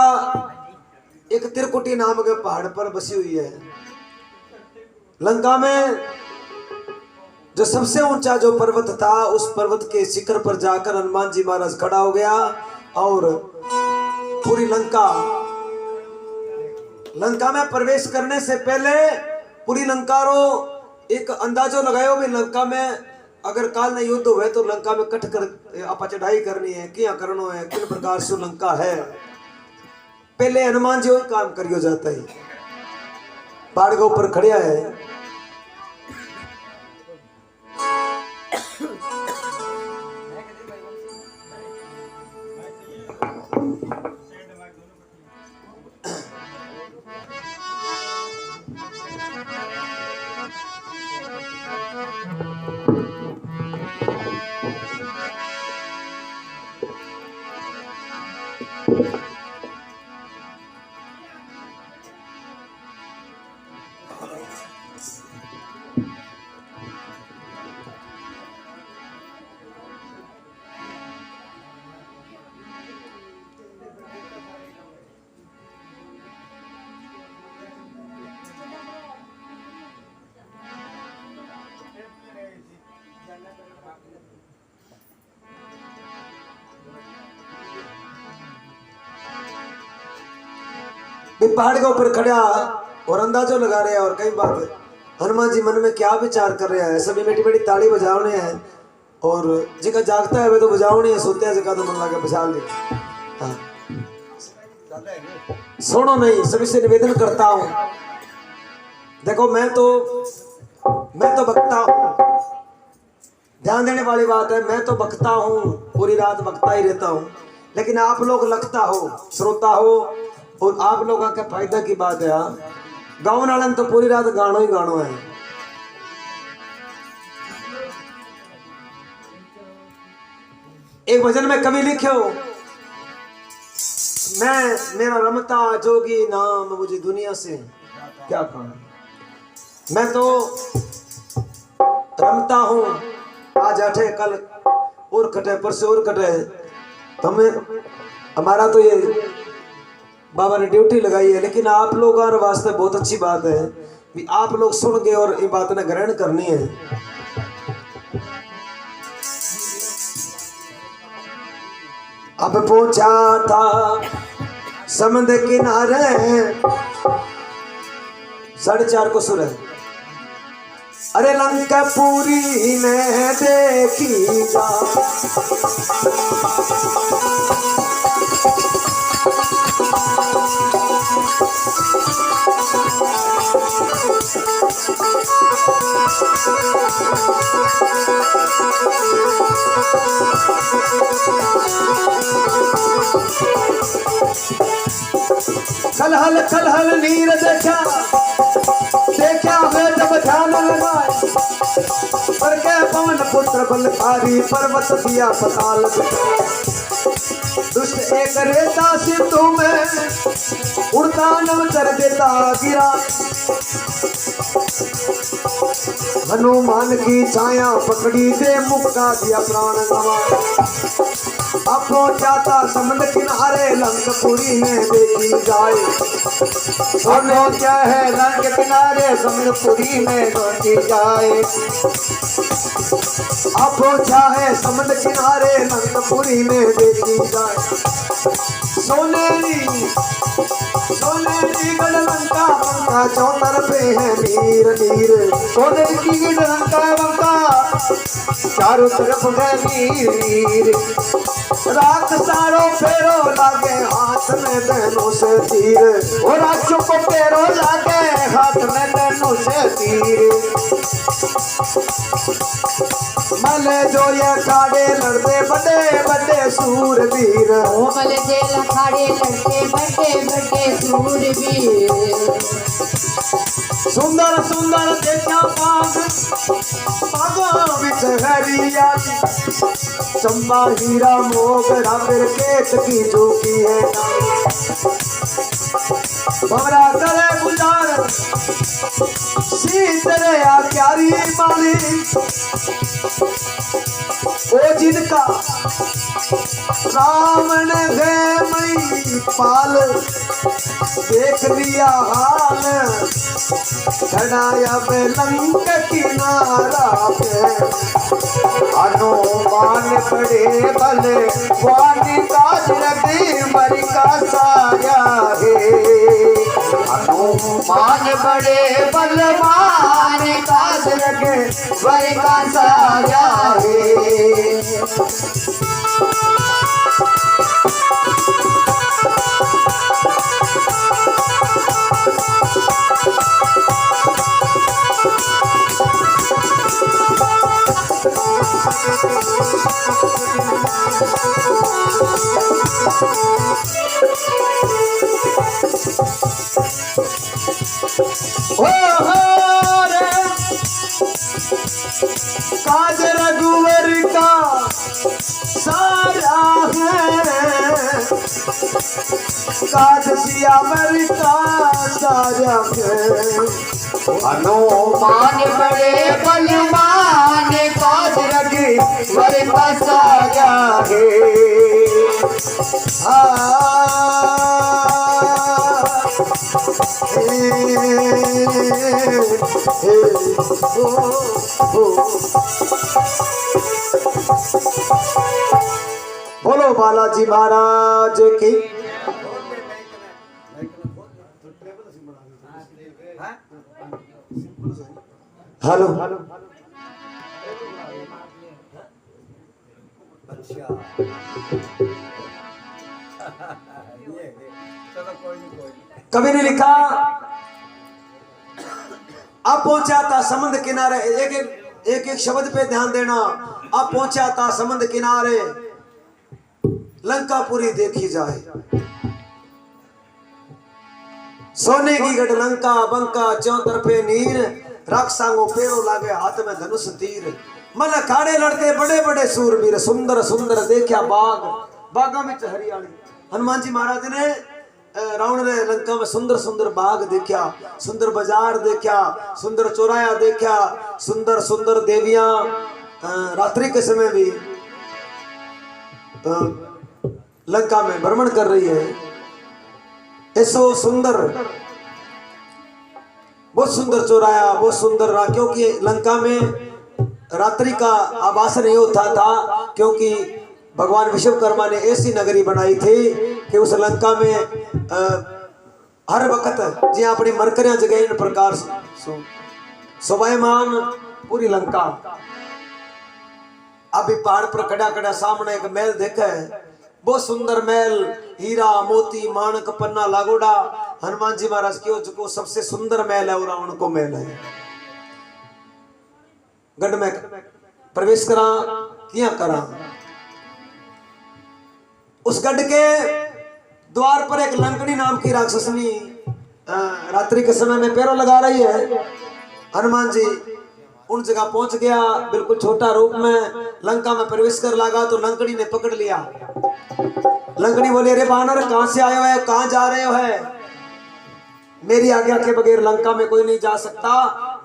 एक त्रिकुटी नाम के पहाड़ पर बसी हुई है। लंका में जो सबसे ऊंचा जो पर्वत था उस पर्वत के शिखर पर जाकर हनुमान जी महाराज खड़ा हो गया और पूरी लंका में प्रवेश करने से पहले पूरी लंका रो एक अंदाजो लगायो भी लंका में अगर काल ने युद्ध हुए तो लंका में कट कर आप चढ़ाई करनी है, क्या करना है, किन प्रकार से लंका है। पहले हनुमान जी वही काम करियो जाता है। पहाड़ के ऊपर खड़िया है। पहाड़ के ऊपर खड़ा और अंदाजो लगा रहे हैं और कई बात हनुमान जी मन में क्या विचार कर रहे हैं। सभी बेटी बेटी ताली बजावने हैं और जिका जागता है वे तो बजावने है, सोते हैं जिका तो मन लगे बजा ले। सुनो नहीं, सभी से निवेदन करता हूं। देखो मैं तो बकता हूं, ध्यान देने वाली बात है। मैं तो बकता हूं, पूरी रात बकता ही रहता हूं, लेकिन आप लोग लगता हो, श्रोता हो और आप लोगों के फायदा की बात है। गाँव वाले तो पूरी रात गानो ही गानो है। एक भजन में कवि लिखो, मेरा रमता जोगी नाम मुझे दुनिया से क्या काम। मैं तो रमता हूं, आज अठे कल और कटे परसों और कटे। हमारा तो ये बाबा ने ड्यूटी लगाई है, लेकिन आप लोगों के वास्ते बहुत अच्छी बात है कि आप लोग सुन गए और ये बात ने ग्रहण करनी है। अब पहुंचा था समुद्र किनारे, 4:30 को सुर है। अरे लंका पूरी ने देखी जा, कलहल नीर देखा वे जब ध्यान लगाए, पर के पवन पुत्र बलकारी पर्वत दिया पताल। दुष्ट एक रेता सिंधु में उड़ता नव कर देता गिरा, हनुमान की छाया पकड़ी दे मुक्का दिया प्राण गवा। अब जाता समुद्र किनारे लंकपुरी में देखी जाए, सुनो क्या है लंक किनारे समुद्रपुरी में देखी जाए। अब चाहे समुद्र किनारे लंकपुरी में देखी जाए। सोनेरी गढ़ लंका पंखा चौतर पे है नीर नीर, सोनेरी की गढ़ लंका पंखा चारों तरफ है नीर नीर। रात सारो फेरो लागे हाथ में बहनों से तीर, और राक्षों को फेरो लागे हाथ में बहनों से तीर। मले जो ये खाड़े लड़ते बड़े बड़े सूरवीर, मले जेल खाड़े लड़ते बड़े बड़े सूरवीर। सुंदर सुंदर देखा पाग बिच हरियाली, चंबा हीरा मोगरा फिर खेत की जोगी है। भवरा करे गुजार शीतल या क्यारी माली ओ जिनका रावण है मई पाल देख लिया हाल खड़ाया पे लंक किनारा पे हनुमान बड़े भले वाणी काज रगे मर का साया है हनुमान बड़े बलवान काज रगे वर का साया है काज रघुवर का सारा है काज सियावर का सारा है हनुमान बड़े बलवान काज रगे वर का साया है बोलो बालाजी महाराज की। हेलो अच्छा कवि ने लिखा अब पहुंचा था समुद्र किनारे। एक एक शब्द पे ध्यान देना। अब पहुंचा था समुद्र किनारे लंका पूरी देखी जाए सोने की गढ़ लंका बंका चौतरफे नीर राक्षसांगो पेरो लागे हाथ में धनुष तीर मन खाड़े लड़ते बड़े बड़े सूरवीर सुंदर सुंदर देखा बाग बागा में हरियाली। हनुमान जी महाराज ने रावण ने लंका में सुंदर सुंदर बाग देखा सुंदर बाजार देखा सुंदर चौराया देखा सुंदर सुंदर देवियां रात्रि के समय भी लंका में भ्रमण कर रही है। ऐसो सुंदर बहुत सुंदर चौराया बहुत सुंदर रहा क्योंकि लंका में रात्रि का आवास नहीं होता था क्योंकि भगवान विश्वकर्मा ने ऐसी नगरी बनाई थी कि उस लंका में हर वक्त जी अपनी मरकरियां जगह इन प्रकार शोभायमान पूरी लंका। अभी पहाड़ पर खड़ा खड़ा सामने एक महल देखा है बहुत सुंदर महल हीरा मोती माणक पन्ना लागोड़ा। हनुमान जी महाराज की जो सबसे सुंदर महल है वो रावण को महल है। गढ़ में प्रवेश करा किया करा उस गढ़ के द्वार पर एक लंकनी नाम की राक्षसनी रात्रि के समय में पैरों लगा रही है। हनुमान जी उन जगह पहुंच गया बिल्कुल छोटा रूप में लंका में प्रवेश कर लगा तो लंकनी ने पकड़ लिया। लंकनी बोली अरे बानर कहां से आए हो है कहां जा रहे हो है मेरी आज्ञा के बगैर लंका में कोई नहीं जा सकता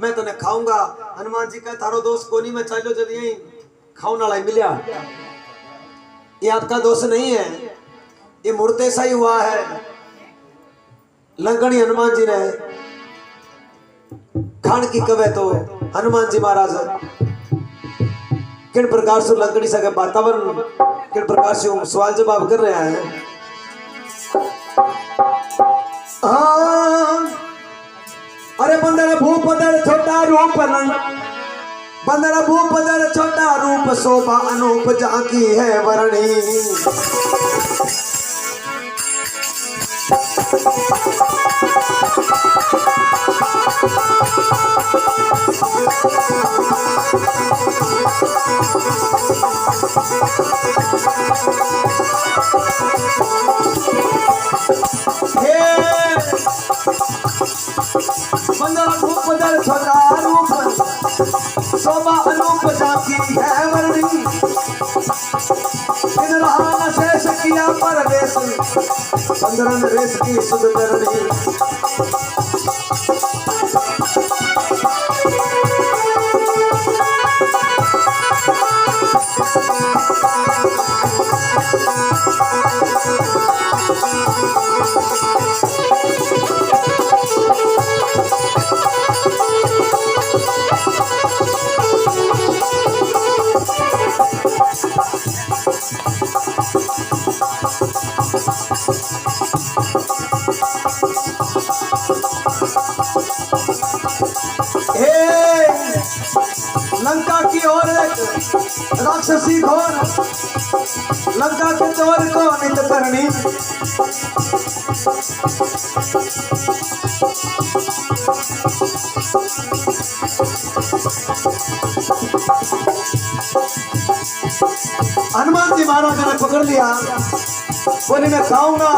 मैं तुम्हें खाऊंगा। हनुमान जी का थारो दोस्त कोनी में चलो जल्दी खाऊं वाला मिलिया ये आपका दोस्त नहीं है ये मूर्ति सा ही हुआ है। लंकनी हनुमान जी ने खान की कवे तो हनुमान जी महाराज किन प्रकार से लंकनी सा के वातावरण किन प्रकार से सवाल जवाब कर रहे हैं। अरे बंदर भूप पदर छोटा रूप बंदर भूप पदर छोटा रूप शोभा अनूप झांकी है वरणी। शोभा अनूप झांकी है वरणी दिन रहा न शेष किया परवेश बंदर नरेश की सुध करनी। लंका की ओर एक राक्षसी घोर लंका के चोर को नित करनी। हनुमान जी महाराज ने पकड़ लिया, बोले मैं खाऊंगा।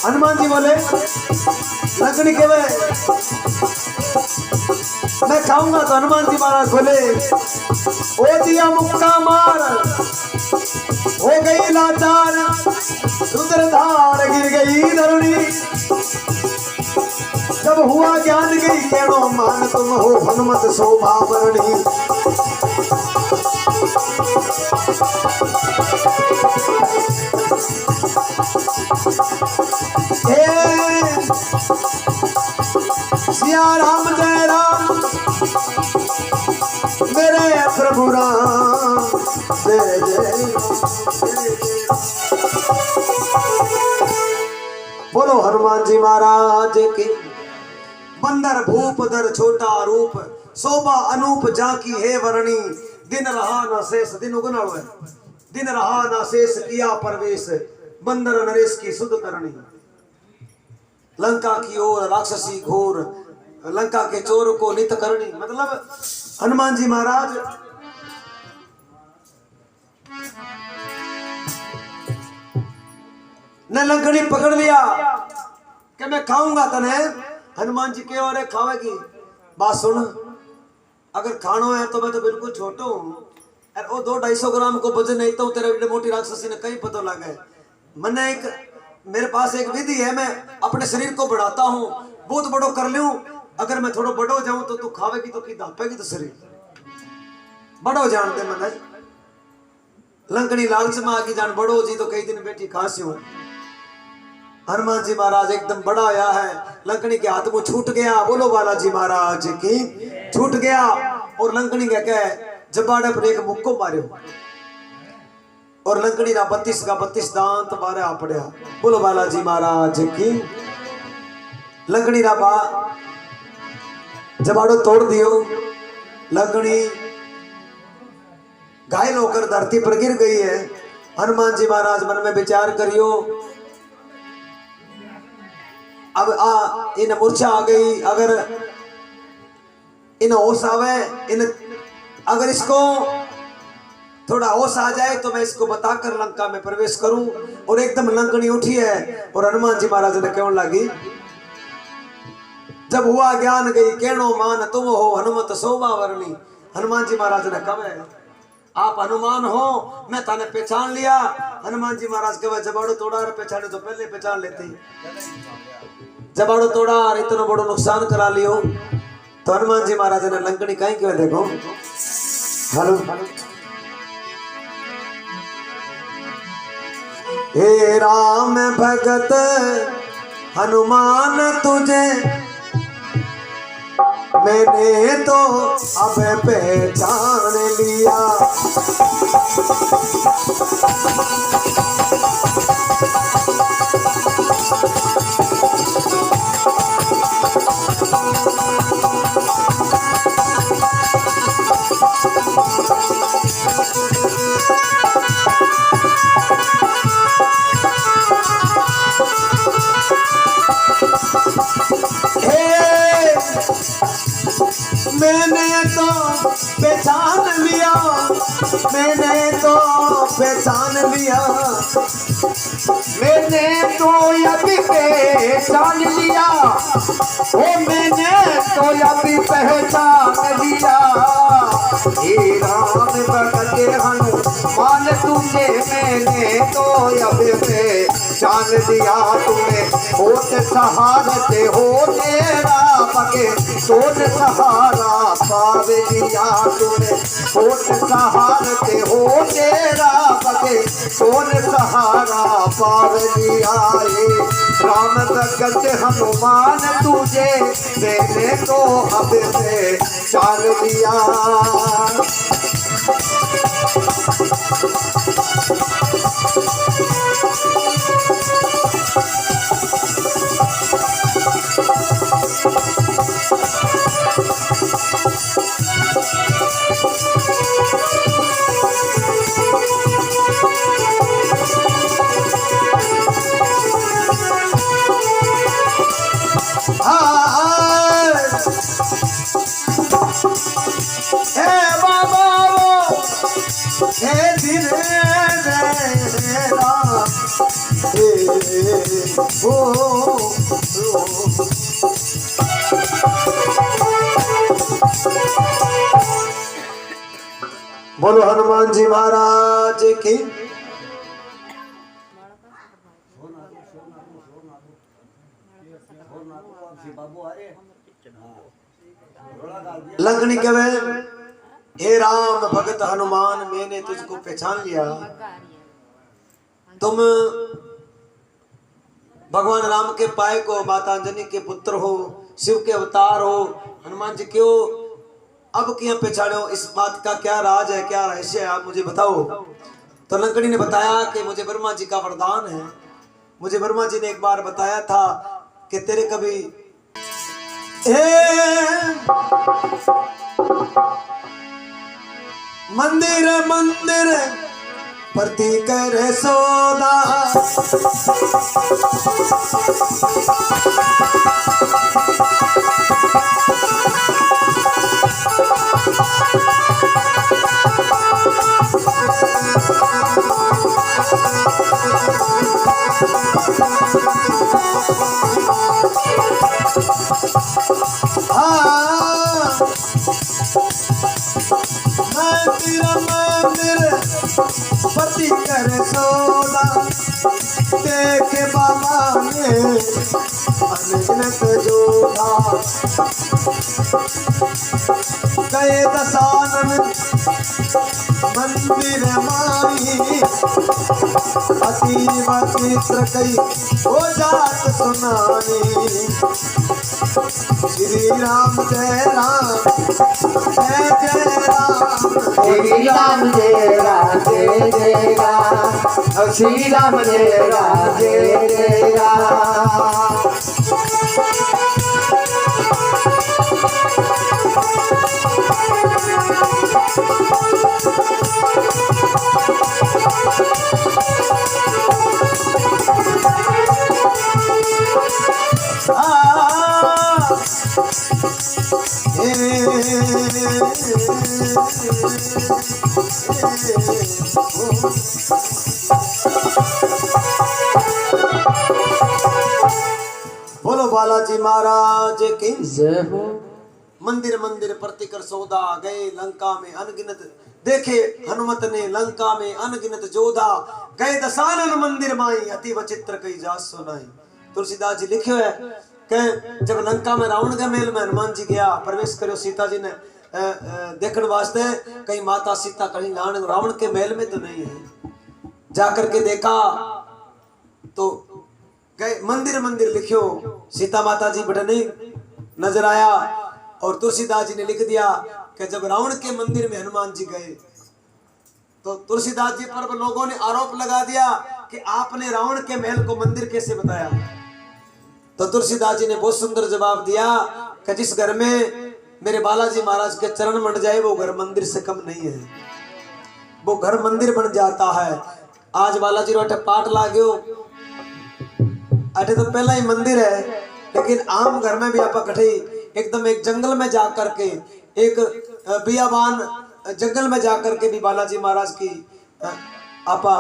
हनुमान जी बोले लकड़ी के वे मैं खाऊंगा। तो हनुमान जी महाराज बोले ओ दिया मुक्का मार, हो गई लाचार, रुद्रधार गिर गई धरणी। जब हुआ ज्ञान गई केणो मान, तुम हो हनुमत शोभा बरणी। सिया राम जय राम मेरे प्रभु राम जय जय। बोलो हनुमान जी महाराज की। बंदर भूप दर छोटा रूप, शोभा अनूप जाकी है वरणी। दिन रहा न शेष, दिन उगना है, दिन रहा न शेष किया परवेश, बंदर नरेश की सुध करनी। लंका की ओर राक्षसी घोर, लंका के चोर को नित करनी। मतलब हनुमान जी महाराज ने लंकड़ी पकड़ लिया कि मैं खाऊंगा तने। हनुमान जी के और खावेगी। बात सुन, अगर खानो है तो मैं तो बिल्कुल छोटो हूं, और वो 200-250 ग्राम को वजन नहीं तो तेरे बड़े मोटी राक्षसी ने कहीं पता लगा। मैंने एक मेरे पास एक विधि है, मैं अपने शरीर को बढ़ाता हूँ, बहुत बड़ो कर लूं। अगर मैं थोड़ा बड़ो जाऊं तो तू खावेगी तो की दापेगी तो शरीर बड़ो जान दे। मैंने लंकड़ी लालच में आगे जान बड़ो जी तो कई दिन बेटी खांसी हूं। हनुमान जी महाराज एकदम बड़ा आया है, लंकड़ी के हाथ में छूट गया। बोलो बालाजी महाराज की। छूट गया और लंकड़ी क्या कहे जबाड़े पर एक मुक्को मार्यो और लंकड़ी ना 32 का 32 दांत बारे आ पड़ा। बोलो बालाजी महाराज की। लंकड़ी ना बा जबाड़ो तोड़ दियो, लंकड़ी घायल होकर धरती पर गिर गई है। हनुमान जी महाराज मन में विचार करियो, अब इन मूर्छा आ गई, अगर इन होश आवे, इन अगर इसको थोड़ा होश आ जाए तो मैं इसको बताकर लंका में प्रवेश करूं। और एकदम लंकड़ी उठी है और हनुमान जी महाराज ने कहने लगी जब हुआ ज्ञान गई केणो मान, तुम हो हनुमत शोभा वरणी। हनुमान जी महाराज ने कहा आप हनुमान हो, मैं ताने पहचान लिया। हनुमान जी महाराज कहे जबाड़ो तोड़ा पहचाने तो पहले पहचान लेते, जबाड़ो तोड़ा और इतना बड़ो नुकसान करा लियो। तो हनुमान जी महाराज ने लंकड़ी कहीं क्यों देखो। हेलो हे राम भगत हनुमान तुझे मैंने तो अब पहचान लिया। मैंने तो पहचान लिया, मैंने तो पहचान लिया, मैंने तो अभी पहचान लिया, ओ मैंने तो अभी पहचान लिया। हे राम मैंने तो अब पहचान लिया तुम्हें होत सहारते हो तेरा पगे सोच सहारा पाव लिया तुम्हें होत सहारते हो तेरा पगे सोच सहारा पाव लिया राम भगत हनुमान तुझे मैंने तो अब पहचान लिया। हे बाबा हे धीरे बोलो हनुमान जी महाराज की। लंकनी कहे हे राम भगत हनुमान मैंने तुझको पहचान लिया। तुम भगवान राम के पाए को माता अंजनी के पुत्र हो, शिव के अवतार हो। हनुमान जी क्यों अब क्या पहचानो, इस बात का क्या राज है, क्या रहस्य है, आप मुझे बताओ। तो लंकनी ने बताया कि मुझे ब्रह्मा जी का वरदान है। मुझे ब्रह्मा जी ने एक बार बताया था कि तेरे कभी मंदिर मंदिर प्रति करे सौदा पति कर सोदा देखे बाबा ने अनगिनत जोधा गए दसानन मंदिर माई अतीव चित्र कई हो जात सुनाई। श्री राम जय राम जय जय राम श्री राम जय राम जय जय राम श्री राम जय राम जय जय राम। बोलो बालाजी महाराज की जय हो। मंदिर मंदिर प्रतिकर सौदा गए लंका में अनगिनत देखे हनुमत ने लंका में अनगिनत जोधा गए दसानन मंदिर माई अति वचित्र कई जात सुनाई। तुलसीदास जी लिखे है कि जब लंका में रावण के महल में हनुमान जी गया प्रवेश करो सीता जी ने देखने वास्ते कहीं माता सीता कहीं रावण के महल में तो नहीं है। जाकर के देखा तो गए मंदिर मंदिर लिखियो सीता माता जी बटने नजर आया और तुलसीदास जी ने लिख दिया कि जब रावण के मंदिर में हनुमान जी गए तो तुलसीदास जी पर लोगों ने आरोप लगा दिया कि आपने रावण के महल को मंदिर कैसे बताया। तो तुलसीदास जी ने बहुत सुंदर जवाब दिया कि जिस घर में मेरे बालाजी महाराज के चरण बन जाए वो घर मंदिर से कम नहीं है, वो घर मंदिर बन जाता है। आज बालाजी रोटे पाठ लागो अटे तो पहला ही मंदिर है, लेकिन आम घर में भी आप कठे एकदम एक जंगल में जा करके एक बियाबान जंगल में जा करके भी बालाजी महाराज की आपा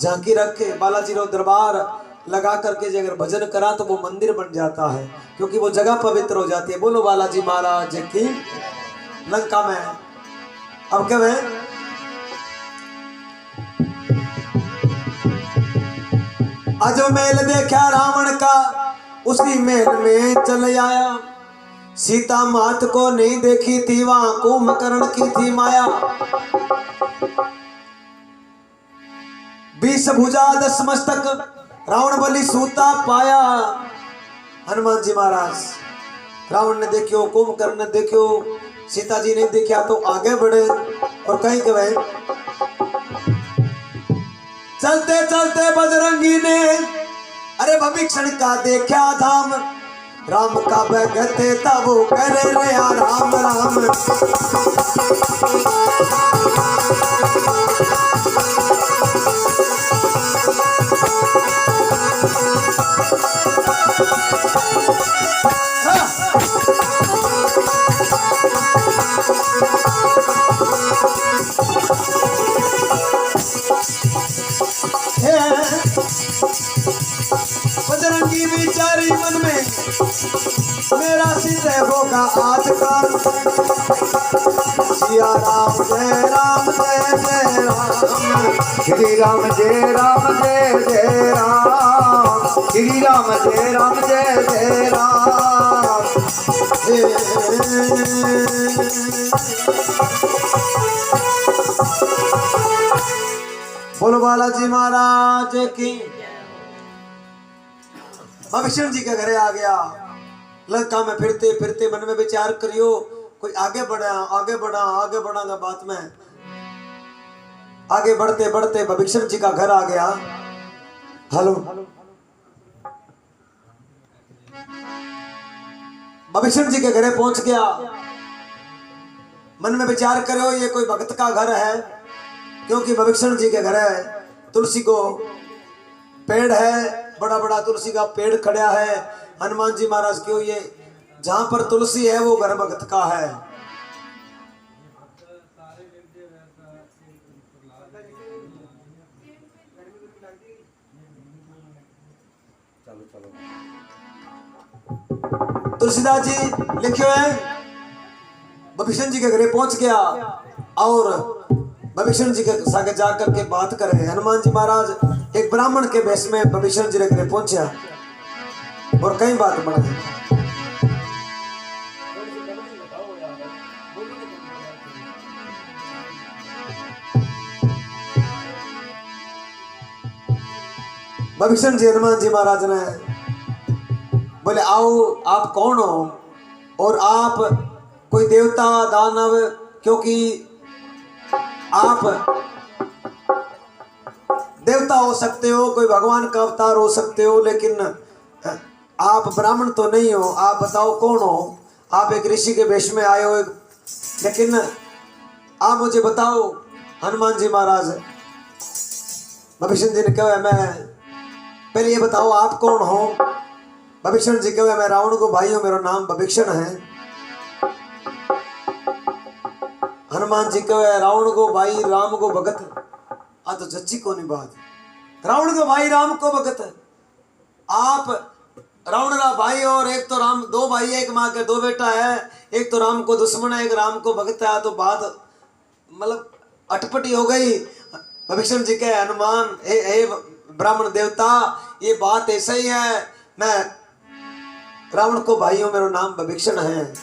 झांकी रख के बालाजी रो दरबार लगा करके अगर भजन करा तो वो मंदिर बन जाता है, क्योंकि वो जगह पवित्र हो जाती है। बोलो बालाजी महाराज की। लंका में अब क्या है अजब मेल देखा रावण का, उसी मेल में चल आया। सीता मात को नहीं देखी थी, वहां कुंभकर्ण की थी माया। 20 भुजा 10 मस्तक, रावण बलि सूता पाया। हनुमान जी महाराज, रावण ने देखियो, कुंभकर्ण ने देखियो, सीता जी ने देखा तो आगे बढ़े और कहीं के वह चलते चलते बजरंगी ने अरे भविष्ण का देखा धाम। राम का भगते तब वो करे रे राम राम। बजरंगी विचारी मन में, मेरा सिर होगा आज का। सिया राम जय राम जय जय राम, श्री राम जय राम जय जय राम, श्री राम जय राम जय जय राम। बोलो बालाजी महाराज की। भविष्ण जी के घरे आ गया। लंका में फिरते फिरते मन में विचार करियो, कोई आगे बढ़ा आगे बढ़ा आगे बढ़ागा बात में। आगे बढ़ते बढ़ते भविष्ण जी का घर आ गया। हेलो, भविष्ण जी के घरे पहुंच गया। मन में विचार करो ये कोई भक्त का घर है, क्योंकि भविष्ण जी के घर है तुलसी को पेड़ है, बड़ा बड़ा तुलसी का पेड़ खड़ा है। हनुमान जी महाराज क्यों ये जहां पर तुलसी है वो घर भक्त का है। तुलसीदास जी लिखे हुए हैं, भविष्ण जी के घरे पहुंच गया और भविष्ण जी के साथ जाकर के बात कर रहे। हनुमान जी महाराज एक ब्राह्मण के वेश में भविष्ण जी के घरे पहुंचा और कई बात बढ़ी। भविष्ण जी हनुमान जी महाराज ने बोले, आओ आप कौन हो और आप कोई देवता दानव, क्योंकि आप देवता हो सकते हो, कोई भगवान का अवतार हो सकते हो, लेकिन आप ब्राह्मण तो नहीं हो। आप बताओ कौन हो? आप एक ऋषि के वेश में आए हो, लेकिन आप मुझे बताओ। हनुमान जी महाराज भविष्ण जी ने कहा, मैं पहले ये बताओ आप कौन हो? भविष्ण जी कहे, मैं रावण को भाई हूं, मेरा नाम भविष्ण है। हनुमान जी कहे, रावण को भाई राम को भगत। आ तो सच्ची कोनी बात। रावण को भाई राम को भगत। आप रावण का भाई और एक तो राम, दो भाई है, एक माँ के दो बेटा है, एक तो राम को दुश्मन है, एक राम को भगत है। तो बात मतलब अटपटी हो गई। भविष्ण जी कहे, हनुमान हे ब्राह्मण देवता, ये बात ऐसा ही है, मैं रावण को भाई हूं, मेरा नाम भविष्ण है।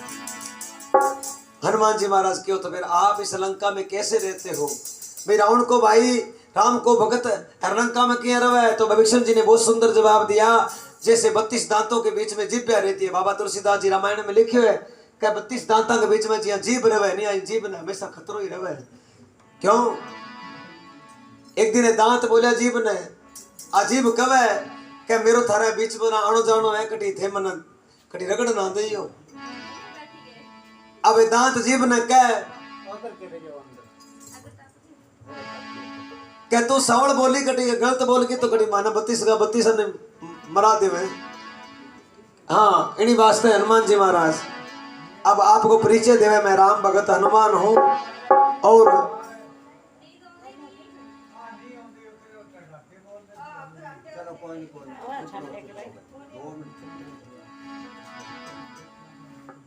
हनुमान जी महाराज क्यों? तो फिर आप इस लंका में कैसे रहते हो? भाई रावण को भाई राम को भगत लंका में क्यों रहे? तो भविष्ण जी ने बहुत सुंदर जवाब दिया, जैसे 32 दांतों के बीच में जीभ रहती है। बाबा तुलसीदास जी रामायण में लिखे हुए क्या 32 दांतों के बीच में जिया जीभ रहे, नहीं जीभ ने हमेशा खतरो ही रहे। क्यों? एक दिन दांत बोलिया जीभ ने, अजीब कवे क्या मेरो थारे बीच में आनो जानो है, कटी थे मन कटी रगड़ ना दियो। अब दांत जीभ ने कह क्या तू सावल बोली कटी गलत बोल की तो कटी माना 32 का 32 ने मरा देवे। हाँ, इन्हीं वास्ते हनुमान जी महाराज अब आपको परिचय देवे, मैं राम भगत हनुमान हूं। और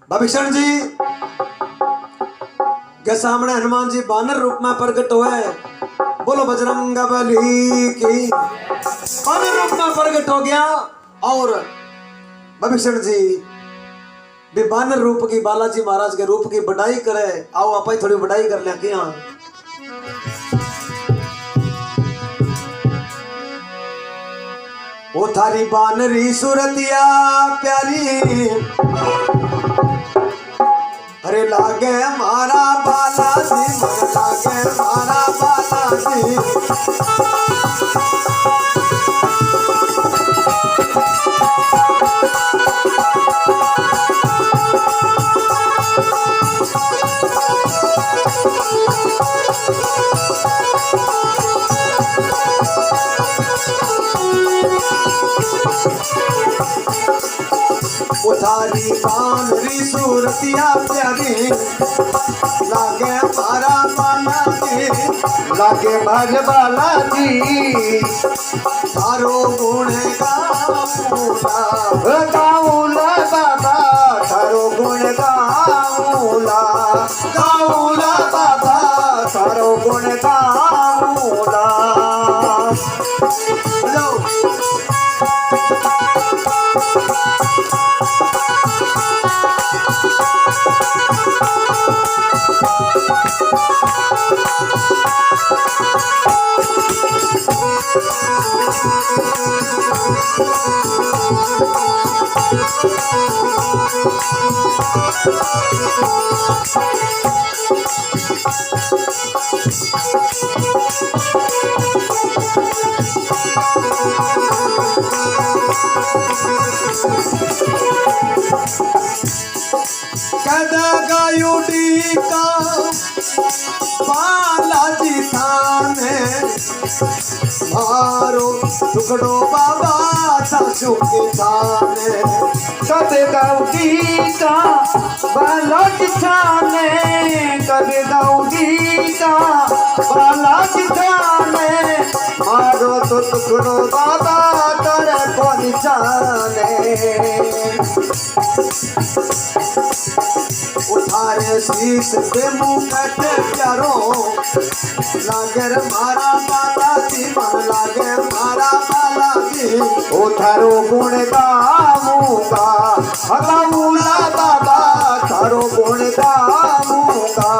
भविष्ण जी के सामने हनुमान जी बानर रूप में प्रकट हुए। बोलो बजरंग बली की। बानर रूप में प्रकट हो गया और विभीषण जी भी बानर रूप की, बालाजी महाराज के रूप की बढ़ाई करे। आओ आप थोड़ी बढ़ाई कर लिया कि हाँ। वो थारी बानरी सूरतिया प्यारी, अरे लागे मारा बालाजी, मन लागे मारा बालाजी। उधारी बानरी सूरतिया प्यारी, लागे मारा बालाजी, लागे भज बालाजी। तारो गुण गाऊला, गाऊला बाबा थारो गुण गाऊला, गाऊला बाबा थारो गुण गाऊला। लो कदा गायुडी का बालाजी थाने, मारो टुकड़ो बाबा सासू के थाने। कद गौडी का बालक थाने, कद गौडी का बालक थाने। मारो तो टुकड़ो बाबा कर कौन जाने। उठारे शीश पे मुंह कटे प्यारो, लागे मारा बालाजी, मन लागे मारा बालाजी। ओ थारो गुण गाऊंगा, गाऊला बाबा थारो गुण गाऊंगा।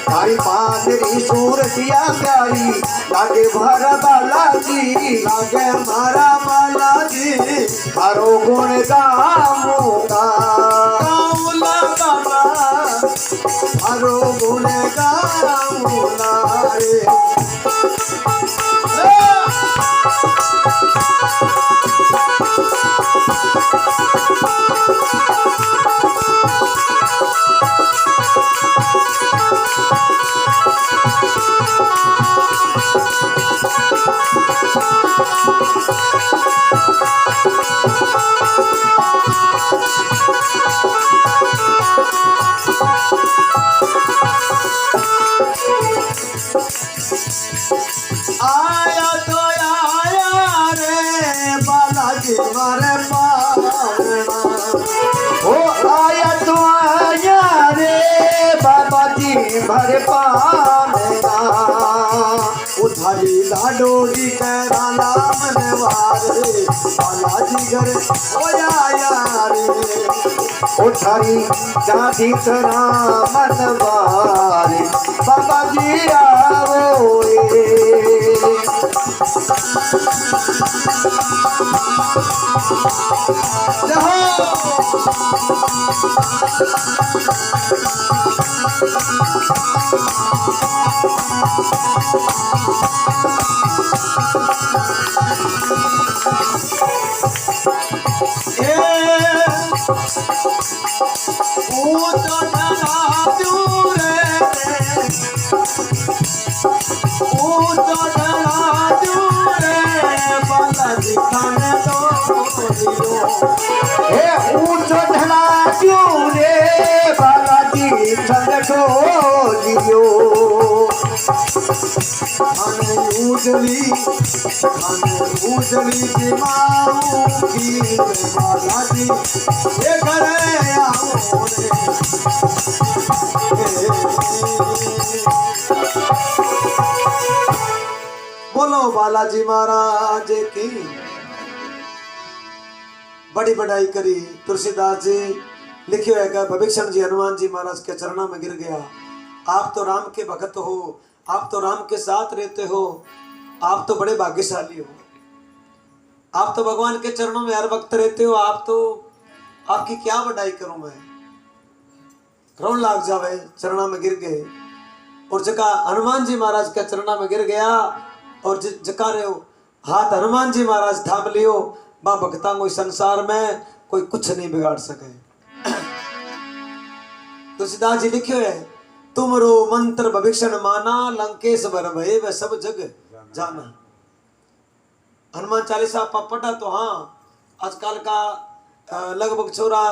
थारी बानरी सूरतिया प्यारी, लागे भर बालाजी, लागे मारा बालाजी। थारो गुण गाऊंगा। गाऊला बाबा थारो गुण गाऊला रे। आया तो आया रे बालाजी मारे पावना। ओ आया तो आया रे बाबा जी भर पाना। उधारी लाडोरी कैरा नाम नवारे, बालाजी घर आया रे। उठारी जाति तरा मनवारे, बाबा जी आओ ऊंचो ढला क्यों रे बालाजी संग ढोलियो। उजली दिमाऊ की बालाजी ये करे आओ रे। बोलो बालाजी महाराज की। बड़ी बढ़ाई करी। तुलसीदास जी लिखे हुए का भविष्ण जी हनुमान जी महाराज के चरणों में गिर गया। आप तो राम के भक्त हो, आप तो राम के साथ रहते हो, आप तो बड़े भाग्यशाली हो, आप तो भगवान के चरणों में हर वक्त रहते हो, आप तो, आपकी क्या बढ़ाई करूं मैं। रोन लाग जावे, चरणों में गिर गए। और जका हनुमान जी महाराज के चरणों में गिर गया और जका रहे हो हाथ हनुमान जी महाराज थाम लियो, बा भक्ता को संसार में कोई कुछ नहीं बिगाड़ सके। तुलसीदास जी लिखे है, तुमरो मंत्र भविष्ण माना, लंकेश भर भये वह सब जग जाना। हनुमान चालीसा पढ़ा तो हाँ, आजकल का लगभग छोरा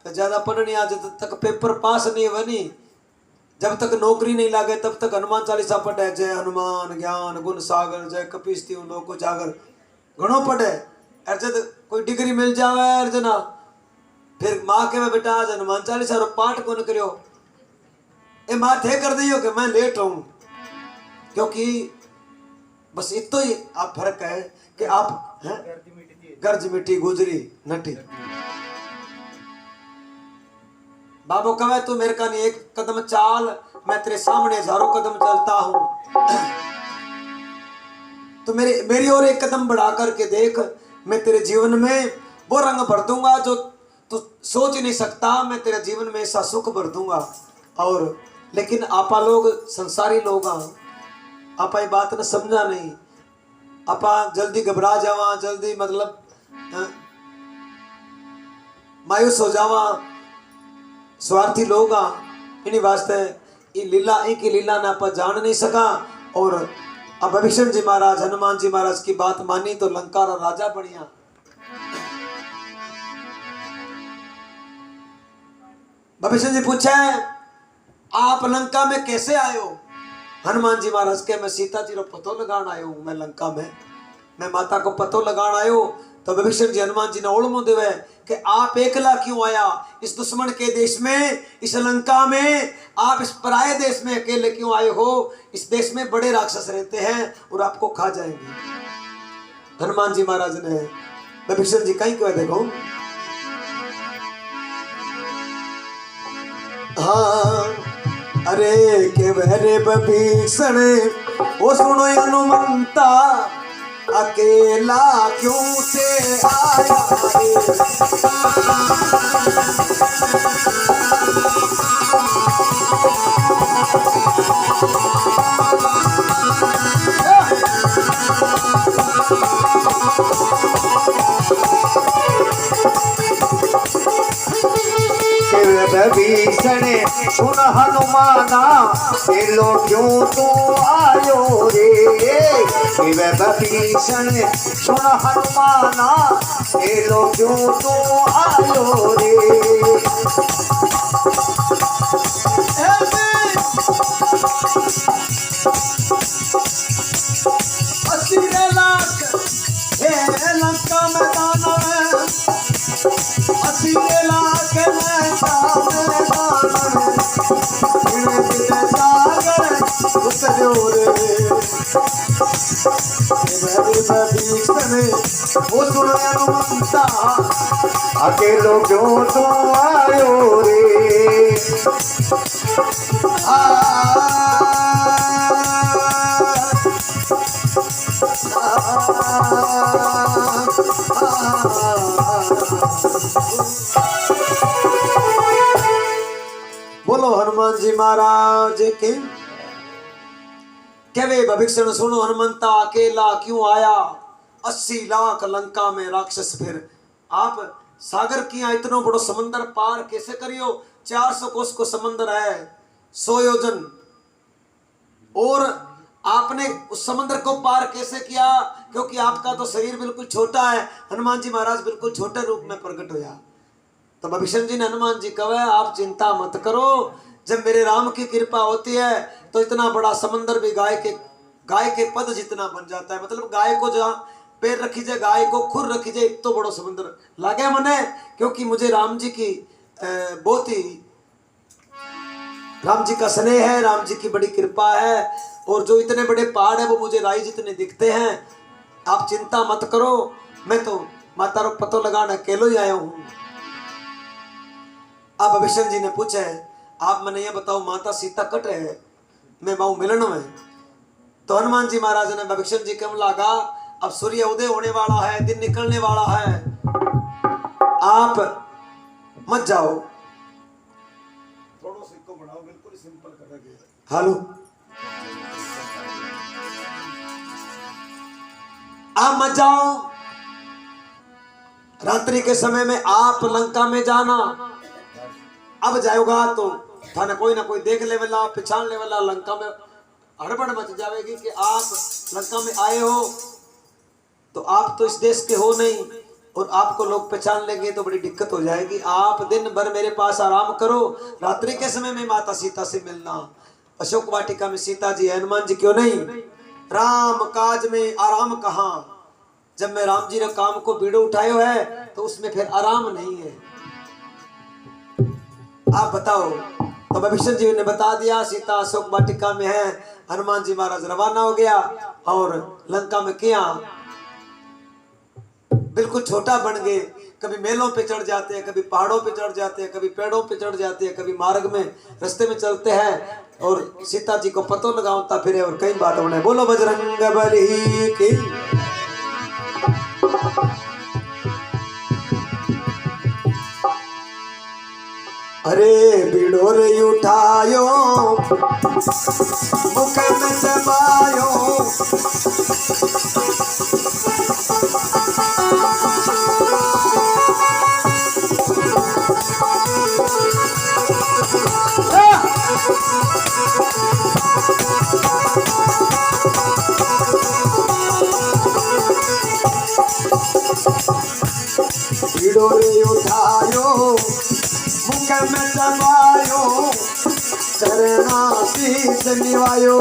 ज्यादा पढ़ने आज तक पेपर पास नहीं बनी, जब तक नौकरी नहीं लागे तब तक हनुमान चालीसा पढ़े। जय हनुमान ज्ञान गुण सागर, जय कपीस तिहु लोको जागर, घणो पढ़े। अर्जन कोई डिग्री मिल जावे अर्जना, फिर माँ के बेटा आज हनुमान चालीसा रो पाठ कौन करियो, ए माँ थे कर दियो कि मैं लेट हूं। क्योंकि बस इतो ही आप फर्क है कि आप हैं गर्ज मिट्टी गुजरी नटी। बाबू कहे तू मेरे का नहीं एक कदम चाल, मैं तेरे सामने हजारों कदम चलता हूं, तो मेरी ओर एक कदम बढ़ा करके देख, मैं तेरे जीवन में वो रंग भर दूंगा जो तू सोच नहीं सकता। मैं तेरे जीवन में ऐसा सुख भर दूंगा। और लेकिन आपा लोग संसारी लोग आपा ये बात न समझा नहीं, आपा जल्दी घबरा जावा, जल्दी मतलब मायूस हो जावा, स्वार्थी लोग इन्हीं वास्ते ये लीला, इनकी लीला ने आप जान नहीं सका। और अब भविष्ण जी महाराज हनुमान जी महाराज की बात मानी तो लंका रा राजा बनिया। भविष्ण जी पूछे आप लंका में कैसे आए हो? हनुमान जी महाराज के मैं सीता जी रो पतो लगान आयो हूं, मैं लंका में मैं माता को पतो लगान आयो। तो भविष्ण जी हनुमान जी ने ओळमो देवे कि आप एकला क्यों आया इस दुश्मन के देश में, इस लंका में, आप इस पराये देश में अकेले क्यों आए हो? इस देश में बड़े राक्षस रहते हैं और आपको खा जाएंगे। हनुमान जी महाराज ने भविष्ण जी कहीं क्यों देखो, हाँ अरे के वहरे भविष्ण वो सुनो हनुमंता, अकेला क्यों से आया भीषण सुन हनुमाना, लो क्यों तू आयो रे। भीषण सुन हनुमाना, लो क्यों तू आयो रे। लंका मैदान में 80 लाख वो सुनो हनुमंता, अकेलो क्यों तू आयो रे। बोलो हनुमान जी महाराज के। क्या वे भविष्ण सुनो हनुमंता, अकेला क्यों आया? 80 लाख लंका में राक्षस, फिर आप सागर किया इतना बड़ो समंदर पार कैसे करियो? 400 कोस को समंदर है, 100 योजन, और आपने उस समंदर को पार कैसे किया? क्योंकि आपका तो शरीर बिल्कुल छोटा है। हनुमान जी महाराज बिल्कुल छोटे रूप में प्रकट हुआ। तो भविष्ण जी ने हनुमान जी कहे आप चिंता मत करो, जब मेरे राम की कृपा होती है तो इतना बड़ा समंदर भी गाय के पद जितना बन जाता है। मतलब गाय को जहाँ पैर रखी जाए, गाय को खुर रखी जाए, तो बड़ो समंदर लागे मने। क्योंकि मुझे राम जी की बहुत ही राम जी का स्नेह है, राम जी की बड़ी कृपा है। और जो इतने बड़े पहाड़ है वो मुझे राई जितने दिखते हैं। आप चिंता मत करो, मैं तो माता रो पतो लगाने अकेलो ही आया हूँ। अब अभिषण जी ने पूछे, आप मैंने ये बताओ माता सीता कट है, मैं माऊ मिलन में। तो हनुमान जी महाराज ने अभिषण जी कम लगा, अब सूर्य उदय होने वाला है, दिन निकलने वाला है, आप मत जाओ। थोड़ा सिक्को बढ़ाओ, बिल्कुल सिंपल कर दे। हेलो, आप मत जाओ, रात्रि के समय में आप लंका में जाना। अब जाओगा तो थाने कोई ना कोई देख ले वाला, पहचान ले वाला, लंका में हड़बड़ मच जाएगी कि आप लंका में आए हो। तो आप तो इस देश के हो नहीं, और आपको लोग पहचान लेंगे तो बड़ी दिक्कत हो जाएगी। आप दिन भर मेरे पास आराम करो, रात्रि के समय में माता सीता से मिलना। अशोक वाटिका में सीता जी, हनुमान जी क्यों नहीं? राम काज में आराम कहाँ? जब मैं राम जी ने काम को बीड़ो उठायो है तो उसमें फिर आराम नहीं है। आप बताओ। तो अभिषण जी ने बता दिया, सीता अशोक वाटिका में है। हनुमान जी महाराज रवाना हो गया और लंका में किया बिल्कुल छोटा बन गए। कभी मेलों पे चढ़ जाते हैं, कभी पहाड़ों पे चढ़ जाते हैं, कभी पेड़ों पे चढ़ जाते हैं, कभी मार्ग में रास्ते में चलते हैं और सीता जी को पतो लगाता फिर और कई बात होने। बोलो बजरंग बली की। अरे बीड़ो रे उठायो, मुख में समायो, बीड़ो रे उठायो, मुख में समायो, चरना शीस निवायो,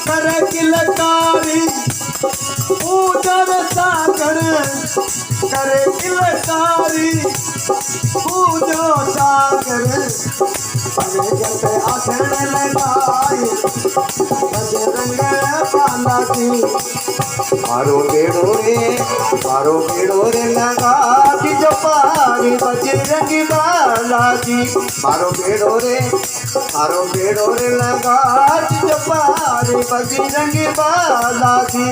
कर किलकारी उदर सागर, करे किलकारी पूजो सागर, जैसे आसन लगाए बजरंग बाला की। मारो बेड़ो रे लगा कि जो पारी बजरंग बाला की। मारो बेड़ो रे लगा कि जो पारी बजरंग बाला की।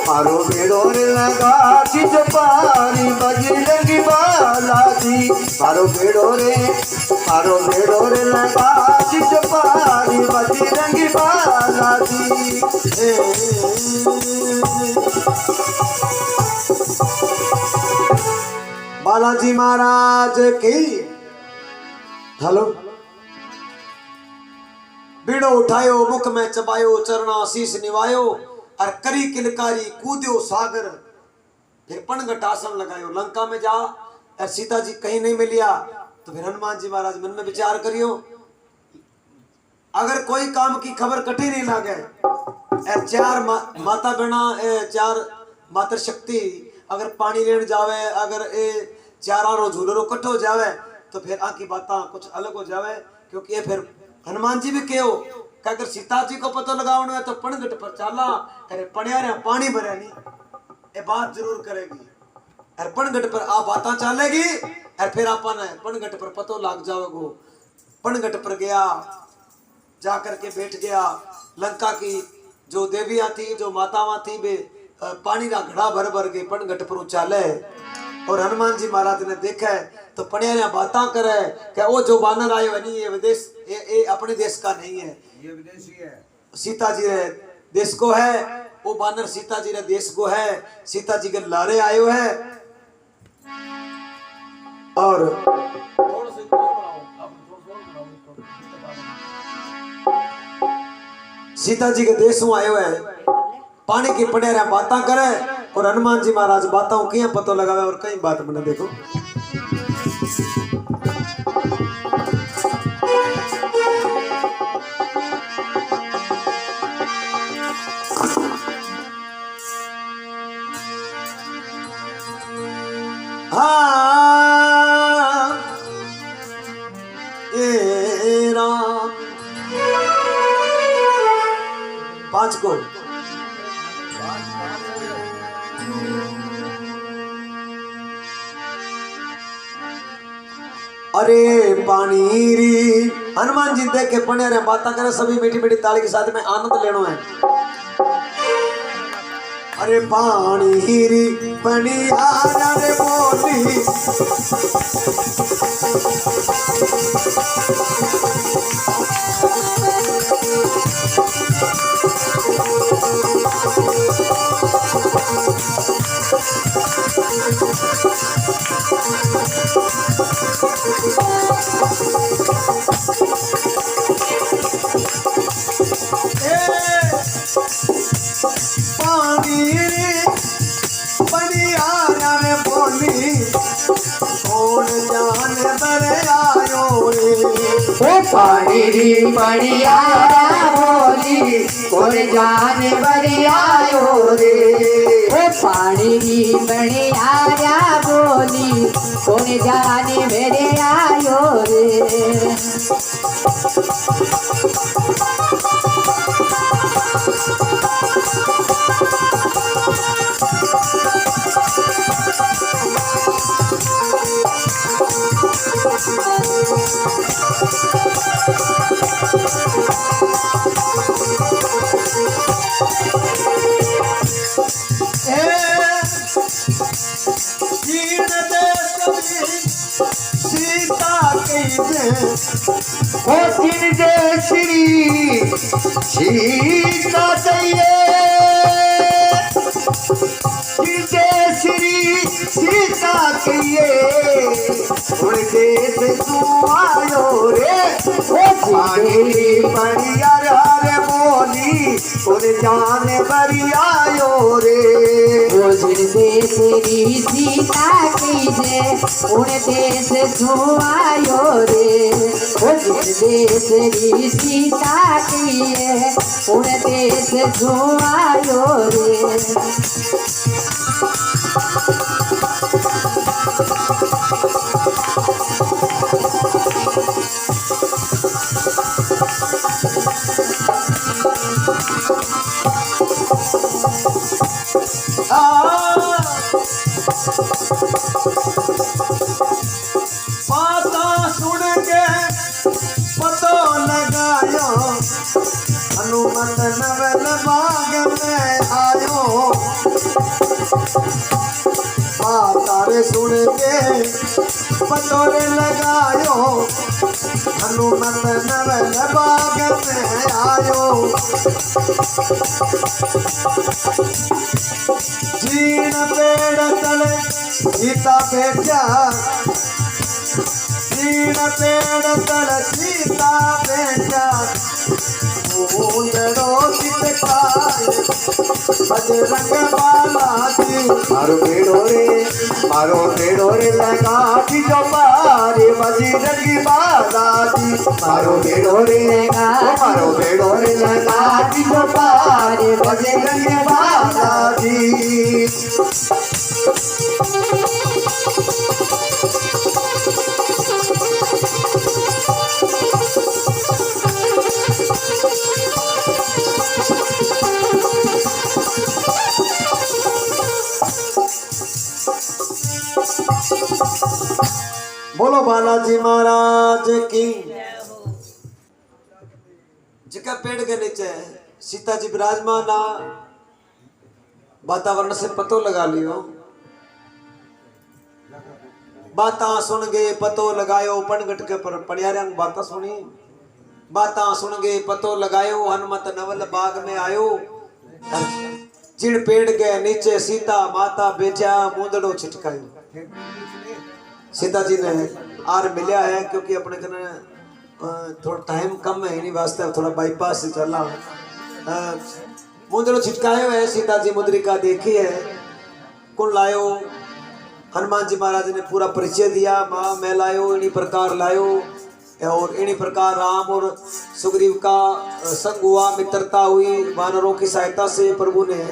मारो बेड़ो रे लगा कि जो पारी बजरंग बाला की। मारो बेड़ो रे लगा कि जो पारी बजरंग बाला की। बालाजी महाराज की। हेलो, बीड़ो उठायो, मुख में चबायो, चरना शीश निवायो, और करी किलकारी कूद्यो सागर। फिर पणघट आसन लगायो, लंका में जा और सीता जी कहीं नहीं मिलिया। तो फिर हनुमान जी महाराज मन में विचार करियो, अगर कोई काम की खबर कठी नहीं लागे, चार माता बहना, चार मातर शक्ति अगर पानी लेने जावे, अगर ए चारों झूलरो कट्ठो जावे तो फिर आकी बातें कुछ अलग हो जावे। क्योंकि ये फिर हनुमान जी भी कहो कि अगर सीता जी को पता लगाना है तो पणघट पर चाला, अरे पणिया पानी भरे नहीं, ये बात जरूर करेगी। और पणघट पर आ बातें चलेगी और फिर अपन पणघट पर पतो लाग जाओगो। पणघट पर गया, जाकर के बैठ गया। लंका की जो देवियां थी, जो मातावां थी, वे पानी का घड़ा भर भर के पणघट पर उचाले। और हनुमान जी महाराज ने देखा तो पणिया बातें करे कि वो जो बानर आयो है नहीं, ये विदेश, ये अपने देश का नहीं है, ये विदेशी है, सीता जी देश को है। वो बानर सीता जी रे देश को है, सीता जी के लारे आयो है। और सीता जी के देश में आयो है, पानी की पड़ेरा बातें करे और हनुमान जी महाराज बातों की पतो लगावे और कई बात बने। देखो हाँ ए राम 5 को अरे पानी री हनुमान जी देख के पढ़े रहे बात करे, सभी मीठी मीठी ताली के साथ में आनंद लेना है। अरे पानी री पनिया रे बोली पानी बढ़िया बोली कौन जाने बढ़िया रे। ओ पानी बढ़िया बोली कौन जाने मेरे आयो रे। ओ तीन जय श्री सीता चाहिए, जय श्री सीता कहिए उन देश तू आयो रे। ओ पानी बढ़िया रे बोली उन जान बढ़िया रे। वो जिन देश री सीता कीजे उन देश तू आयो रे। वो जिन देश री सीता कीजे उन देश तू आयो रे। बाता सुन के पतो लगायो हनुमत नवल बाग में आयो। बाता रे सुन के पतो लगायो हनुमत नवल बाग में आयो। जीन पेड़ तले सीता बैठा, जीन पेड़ तले सीता बैठा। ऊंधड़ो चित खाए बजरंग बाला जी मारो पेड़ो रे लगा की जो पारे बजरंगी बाला जी। मारो पेड़ो रे लगा की जो पारे बजरंगी बाला जी। बोलो बालाजी महाराज की। जिका पेड़ के नीचे सीता जी विराजमान, वातावरण से पतो लगा लियो। बाता सुन गए पतो लगायो पनघट के पर पड़ियारंग बाता सुनी। बाता सुन गए पतो लगायो हनुमत नवल बाग में आयो। जिन पेड़ के नीचे सीता माता बेचा मुंदड़ो छिटकायो। सीता जी ने आर मिलिया है क्योंकि अपने कने थोड़ा टाइम कम है, इन्हीं वास्ते थोड़ा बाईपास से चला। मुंदड़ो छिटकायो है, सीता जी मुद्रिका देखी है। कौन लायो? हनुमान जी महाराज ने पूरा परिचय दिया, माँ मैं लायो, इन्हीं प्रकार लायो। और इन्हीं प्रकार राम और सुग्रीव का संग हुआ, मित्रता हुई, वानरों की सहायता से प्रभु ने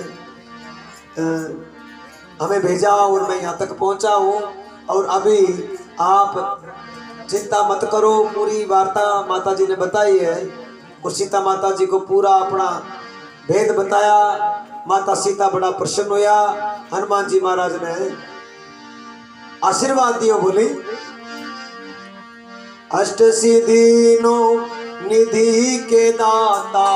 हमें भेजा और मैं यहाँ तक पहुँचा हूँ। और अभी आप चिंता मत करो, पूरी वार्ता माता जी ने बताई है। और सीता माता जी को पूरा अपना भेद बताया। माता सीता बड़ा प्रसन्न हुआ। हनुमान जी महाराज ने आशीर्वाद दियो, बोली अष्ट सिद्धि नो निधि के दाता,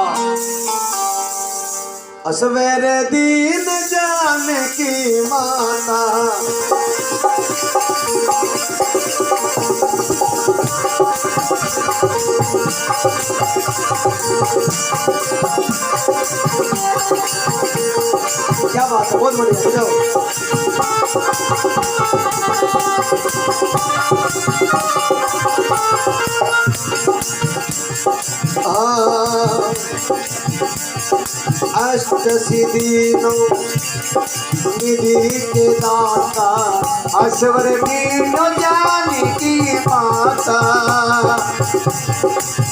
असवर दीन जानकी माता। क्या बात है, बहुत बढ़िया, जाओ। अष्ट सिद्धि नो निधि के दाता, असवर दीन जानकी माता।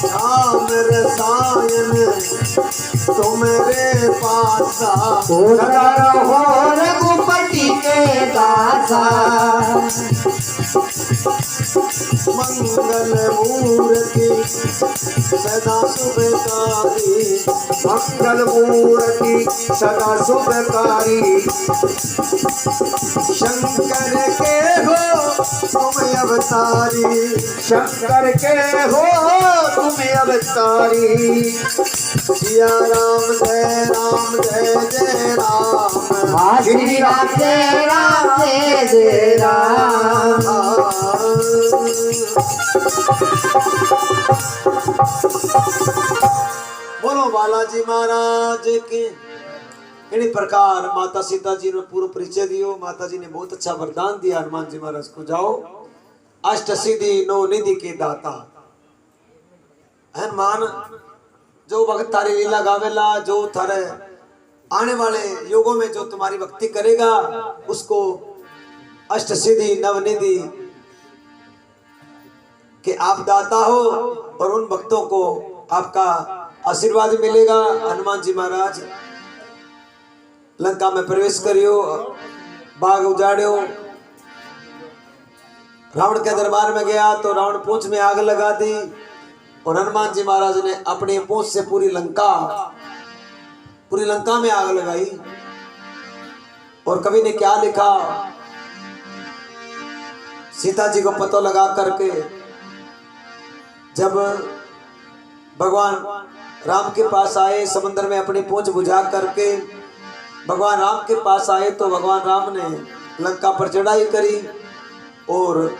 राम रसायन तुम्हारे पासा, सदा रहो रघुपति के दासा। मंगल मूर्ति सदा शुभकारी, मंगल मूर्ति सदा शुभकारी। शंकर के हो तुम अवतारी, शंकर के हो तुम अवतारी। सिया राम जय राम जय जय राम। हाँ श्री राम जय राम जय जय राम। बोलो बालाजी महाराज की। इन्हीं प्रकार माता सीता जी ने पूरा परिचय दियो। माता जी ने बहुत अच्छा वरदान दिया हनुमान जी महाराज को, जाओ अष्ट सिद्धि नो निधि के दाता। हनुमान जो भक्त तारी लीला गावेला, जो थारे आने वाले युगों में जो तुम्हारी भक्ति करेगा उसको अष्ट सिद्धि नवनिधि कि आप दाता हो और उन भक्तों को आपका आशीर्वाद मिलेगा। हनुमान जी महाराज लंका में प्रवेश करियो, बाग उजाड़ियो। रावण के दरबार में गया तो रावण पूंछ में आग लगा दी और हनुमान जी महाराज ने अपनी पूंछ से पूरी लंका में आग लगाई। और कवि ने क्या लिखा, सीता जी को पता लगा करके जब भगवान राम के पास आए, समुद्र में अपनी पूंछ बुझा करके भगवान राम के पास आए तो भगवान राम ने लंका पर चढ़ाई करी और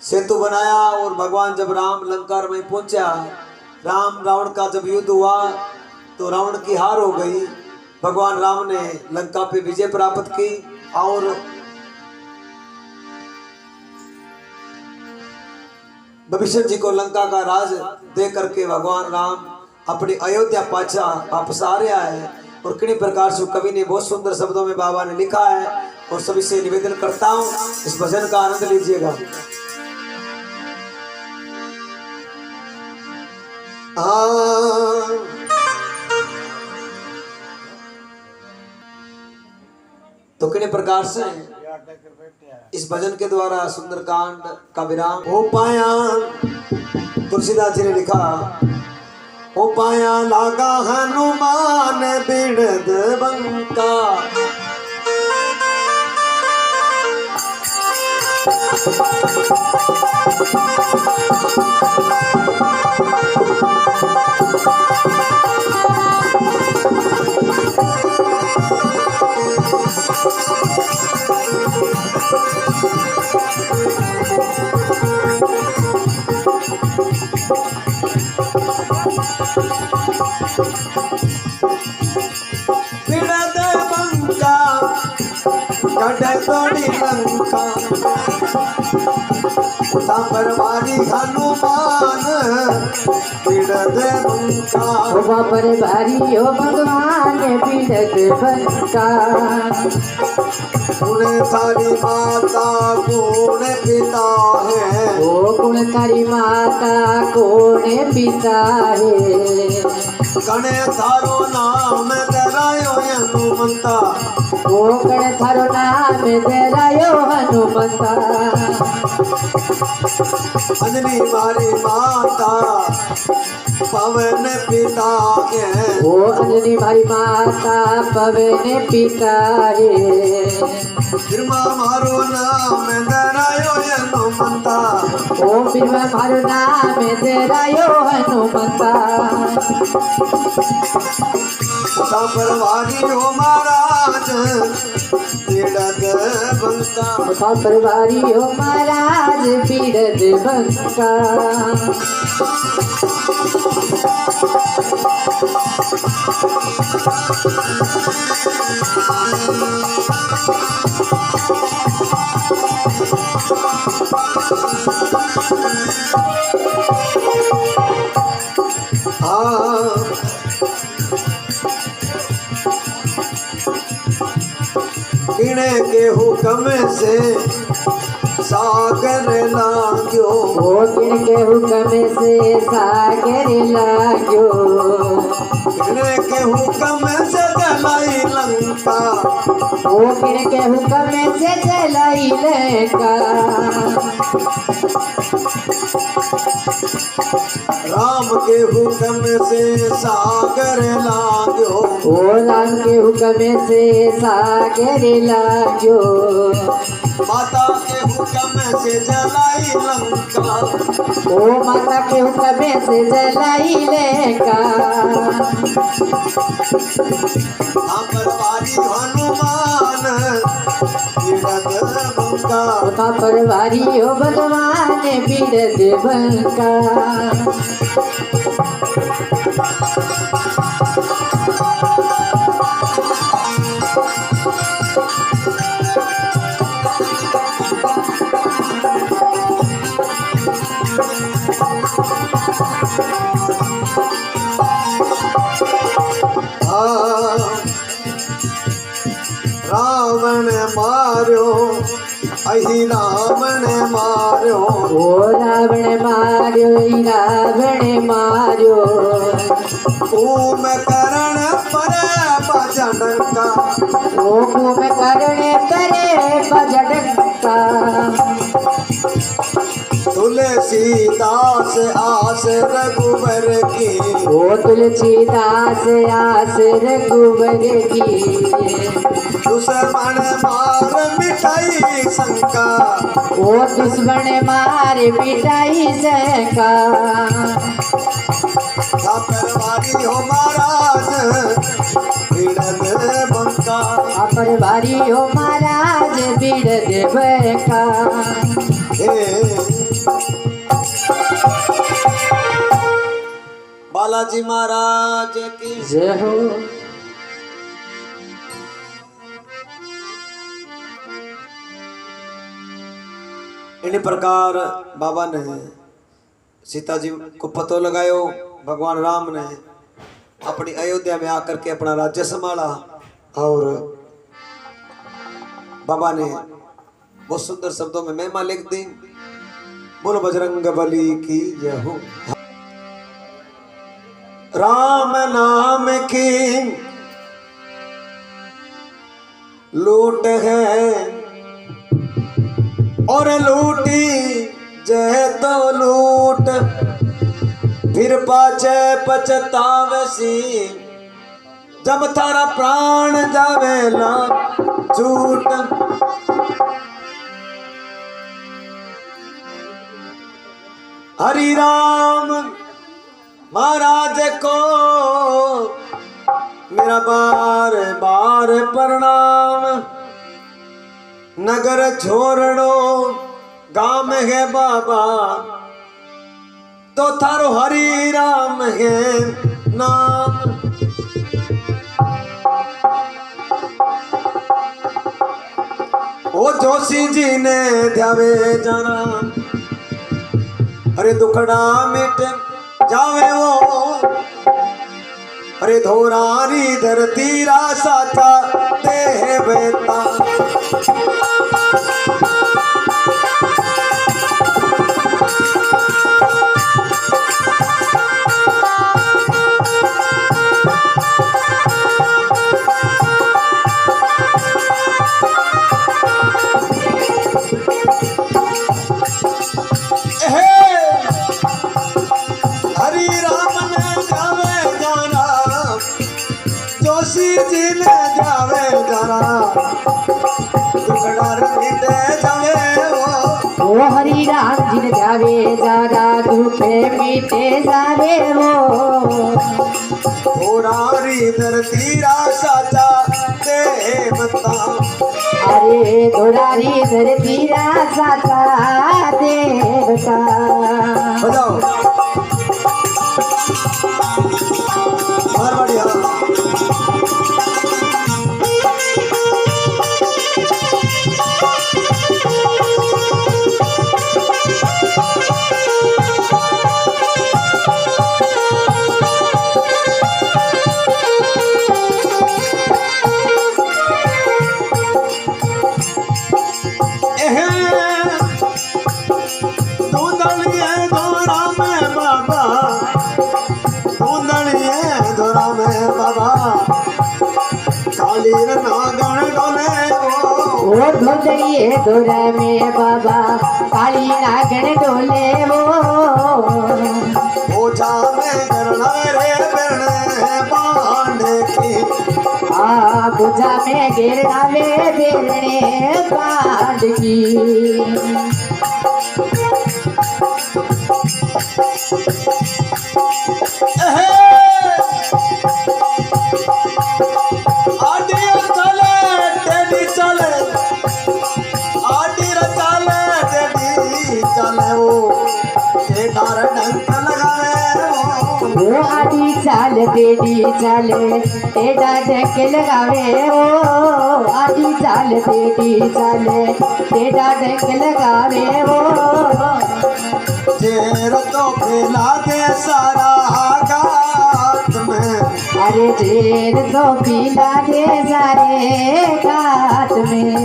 सेतु बनाया। और भगवान जब राम लंका में पहुंचा, राम रावण का जब युद्ध हुआ तो रावण की हार हो गई। भगवान राम ने लंका पे विजय प्राप्त की और विभीषण जी को लंका का राज दे करके भगवान राम अपनी अयोध्या पाछा वापस आ रहा है। और किन्हीं प्रकार से कवि ने बहुत सुंदर शब्दों में बाबा ने लिखा है और सभी से निवेदन करता हूं इस भजन का आनंद लीजिएगा। तो किन्हीं प्रकार से इस भजन के द्वारा सुंदरकांड का विराम हो पाया। तुलसीदास जी ने लिखा, हो पाया लागा हनुमान बिरद बंका, बिरद लंका उठा परवारी हनुमान बिड़द बंका होगा पर भारी हो भगवान बिरद बंका गुण थारी माता गुण पिता है ओ गुण थारी माता कौन पिता है गणे थारो नाम धरायो हनुमंता ओ गण थारो नाम धरायो हनुमंता अंजनी मारी माता पवन पिता है ओ अंजनी मारी माता पवन पिता है बिरमा मारो नाम धरायो हनुमंता ओ बिरवा मारो नाम धरायो हनुमंता परवारी हो महाराज बिड़द बंका उठा परवारी हो महाराज बिरद बंका किणे के हुक्म से सागर लाग्यो ओ किण के हुक्म से सागर लाग्यो किणे के हुक्म से जलाई लंका ओ किण के हुक्म से जलाई लंका राम के हुक्म से सागर लाग्यो ओ राम के हुक्म से सागर लाग्यो माता के हुक्म से जलाई लंका ओ माता के हुक्म से जलाई लंका परवारी हनुमान बिड़द बंका उठा परवारी हो भगवान बिरद बंका रावण मारो अहि रावण मारो ओ रावण मार्यो रावण मार्यो ओम करण पर बजडंका ओ कुम करणे परे बजडंका तुलसीदास आस रघुबर की ओ तुलसीदास आस रघुबर की दुश्मन मार मिठाई शंका ओ दुश्मन मार मिटाई शंका परवारी हो महाराज बिड़द बंका परवारी हो महाराज बिरद बंका बालाजी महाराज की जय हो इन प्रकार बाबा ने सीता जी को पतो लगायो भगवान राम ने अपनी अयोध्या में आकर के अपना राज्य संभाला और बाबा ने बहुत सुंदर शब्दों में महिमा लिख दी। बोलो बजरंग बली की जय हो। राम नाम की लूट है और लूटी जय तो लूट फिर पाछे पछतावसी जब थारा प्राण जावेला झूठ। हरि राम महाराज को मेरा बार बार प्रणाम। नगर छोड़ो गाम है बाबा तो थारो हरि राम है नाम। ओ जोशी जी ने ध्यावे जाना, अरे दुखड़ा मिट जावे वो, अरे धोरारी धरती रा साचा दे बेता। जोशी जी ने जावे जाना, दुखड़ा मिटे जावे वो। ओ हरि राम जी ने जावे जाना, दुखे मिटे जावे वो। धोरारी धरती रा साचा दे बता, अरे धोरारी धरती रा साचा दे बता। बजाओ मारवाड़ी। ओ धोदड़िए धोरा में बाबा, काली नागन डोले वो। ओझा में गरना रे बेरने बांधे की, आ बुझा में गिरना में बेरने बांध की। वो आदि चाल बेटी चाले टेढ़ा ढक लगावे वो। आदि चाल बेटी चाले टेढ़ा ढक लगावे वो। जेर तो फैला दे सारा गात में, अरे जेर तो पीला दे सारे घाट में।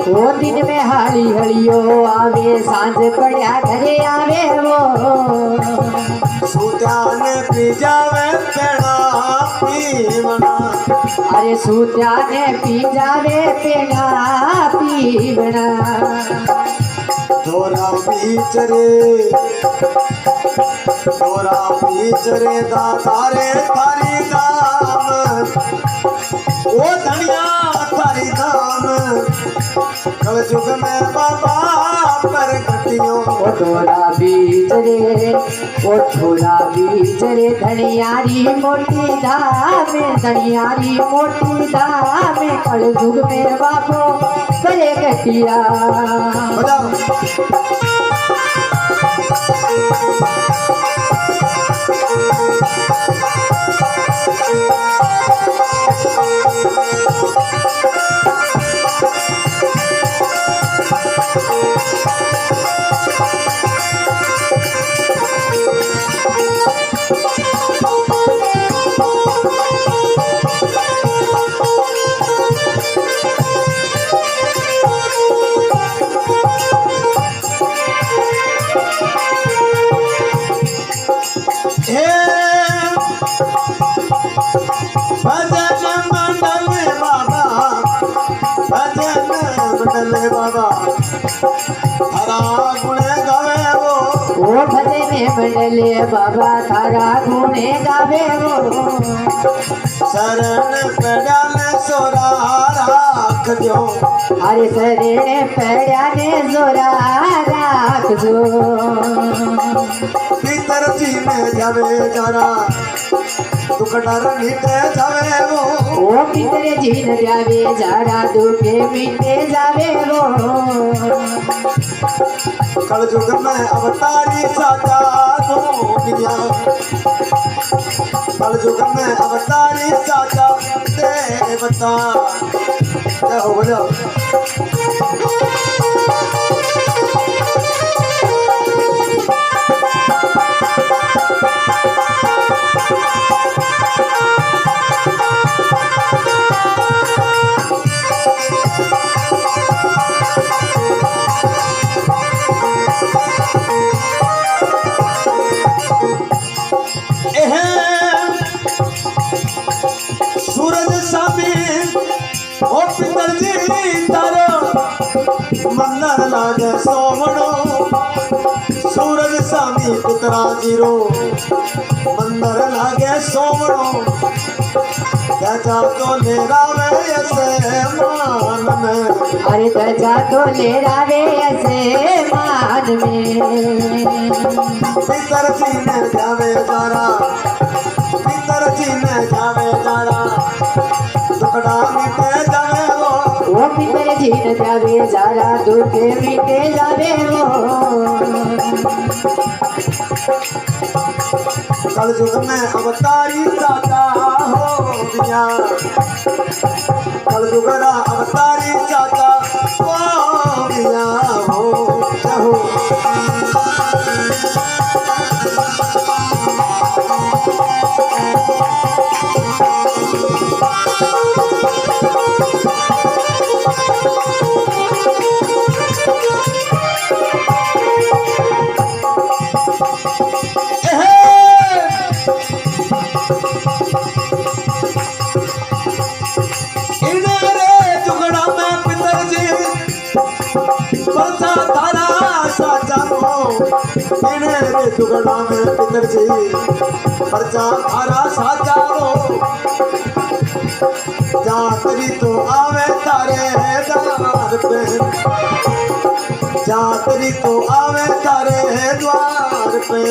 वो दिन में हाली हलियो आवे, सांझ पड़िया घरे आवे वो। सूत्या ने पी जावे पेड़ा पीवना, अरे सूत्या ने पी जावे पेड़ा पीवना। धोरा बीच रे दातारे थारी दाम, ओ धनिया थारी दाम, कल जुग में बाबा पर घटियो। ओ धोरा बीच रे धनियारी मोटी धाम, धनियारी मोटी धाम, कल जुग में बाबो करे घटिया। बाबा मंडले बाबा थारा गुणे गावे वो शरण पड़ा ने सोरा राख जो अरे शरण पड़ा ने जोरा राख जो भीतर जी में जावे जरा दुख डर मिटे जावे वो ओ भीतर जीन जावे जरा दुखे मिटे जावे वो कल युग में अवतारी साचा गोविया कल युग में अवतारी साचा देवता जय हो बोलो सूरज सामी ओ पितर जी तारो मंदर लागे सोमणो सूरज सामी पुत्रा जीरो मंदर लागे सोमणो त्याचा तो लेरावे ऐसे मान में अरे तजा तो ले रावे ऐसे मान में पितर जी ने जावे जारा पितर जी ने जावे जारा दुखड़ा मिटे जावे वो पितर जीन जावे जरा दुखे मिटे जावे वो कल युग में अवतारी चाचा हो दिया कल युग रा अवतारी चाचा हो दिया हो जहो जुगड़ा में पितर जी परचा थारा साजारो जातरी तो आवे तारे द्वार पे जातरी तो आवे तारे द्वार पे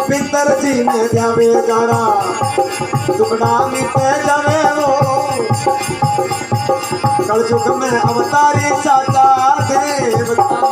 पितर जी ने जावे जारा जुगड़ा मिटे जावे वो कल युग में अवतारी साचा देवता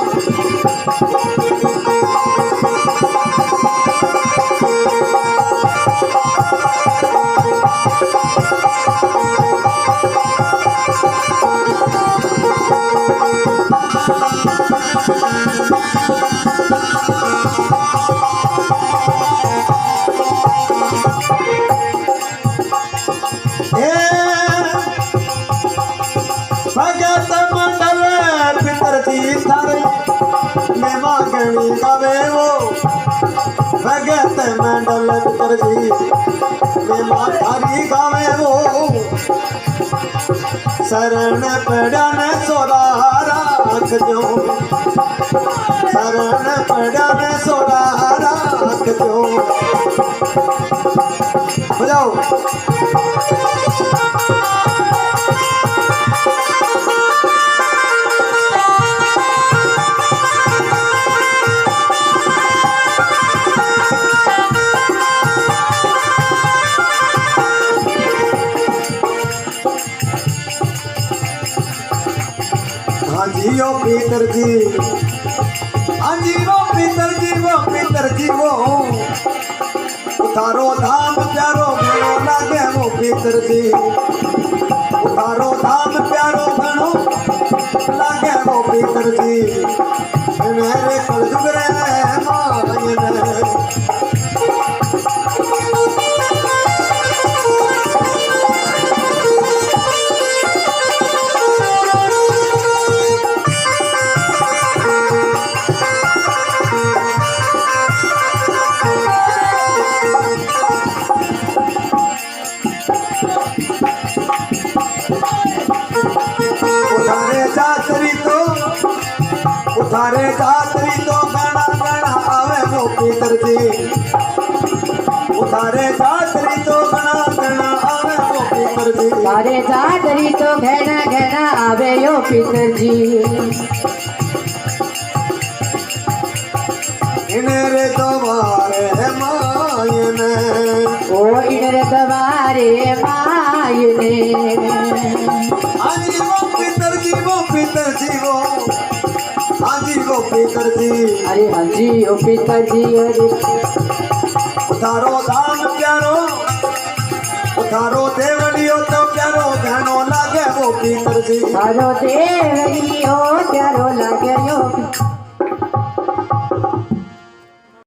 भगत मंडल पितर जी थारे में मांगनी गावे वो भगत मंडल पितर जी में मांगनी गावे वो शरण पड़ा ने सोरा राख जो शरण पड़ा ने सोरा राख जो बजाओ जियो पितर जी अंजीरो पितर जी वो उतारो धाम प्यारो घणो लागे वो पितर जी उतारो धाम प्यारो घणो लागे वो पितर जी मेरे कल जुगरे मायने उठारे जातरी तो गणा गणा आवे पितरजी तारे जादरी तो घना घना आवे यो पितरजी इनरे द्वारे मायने ओ इनरे द्वारे मायने आजी वो पितरजी वो आजी वो पितरजी अरे हाँ जी ओ पितरजी अरे उतारो दाम प्यारो उतारो देवलियो तो प्यारो घनो लागे वो पितरजी तारो देवलियो प्यारो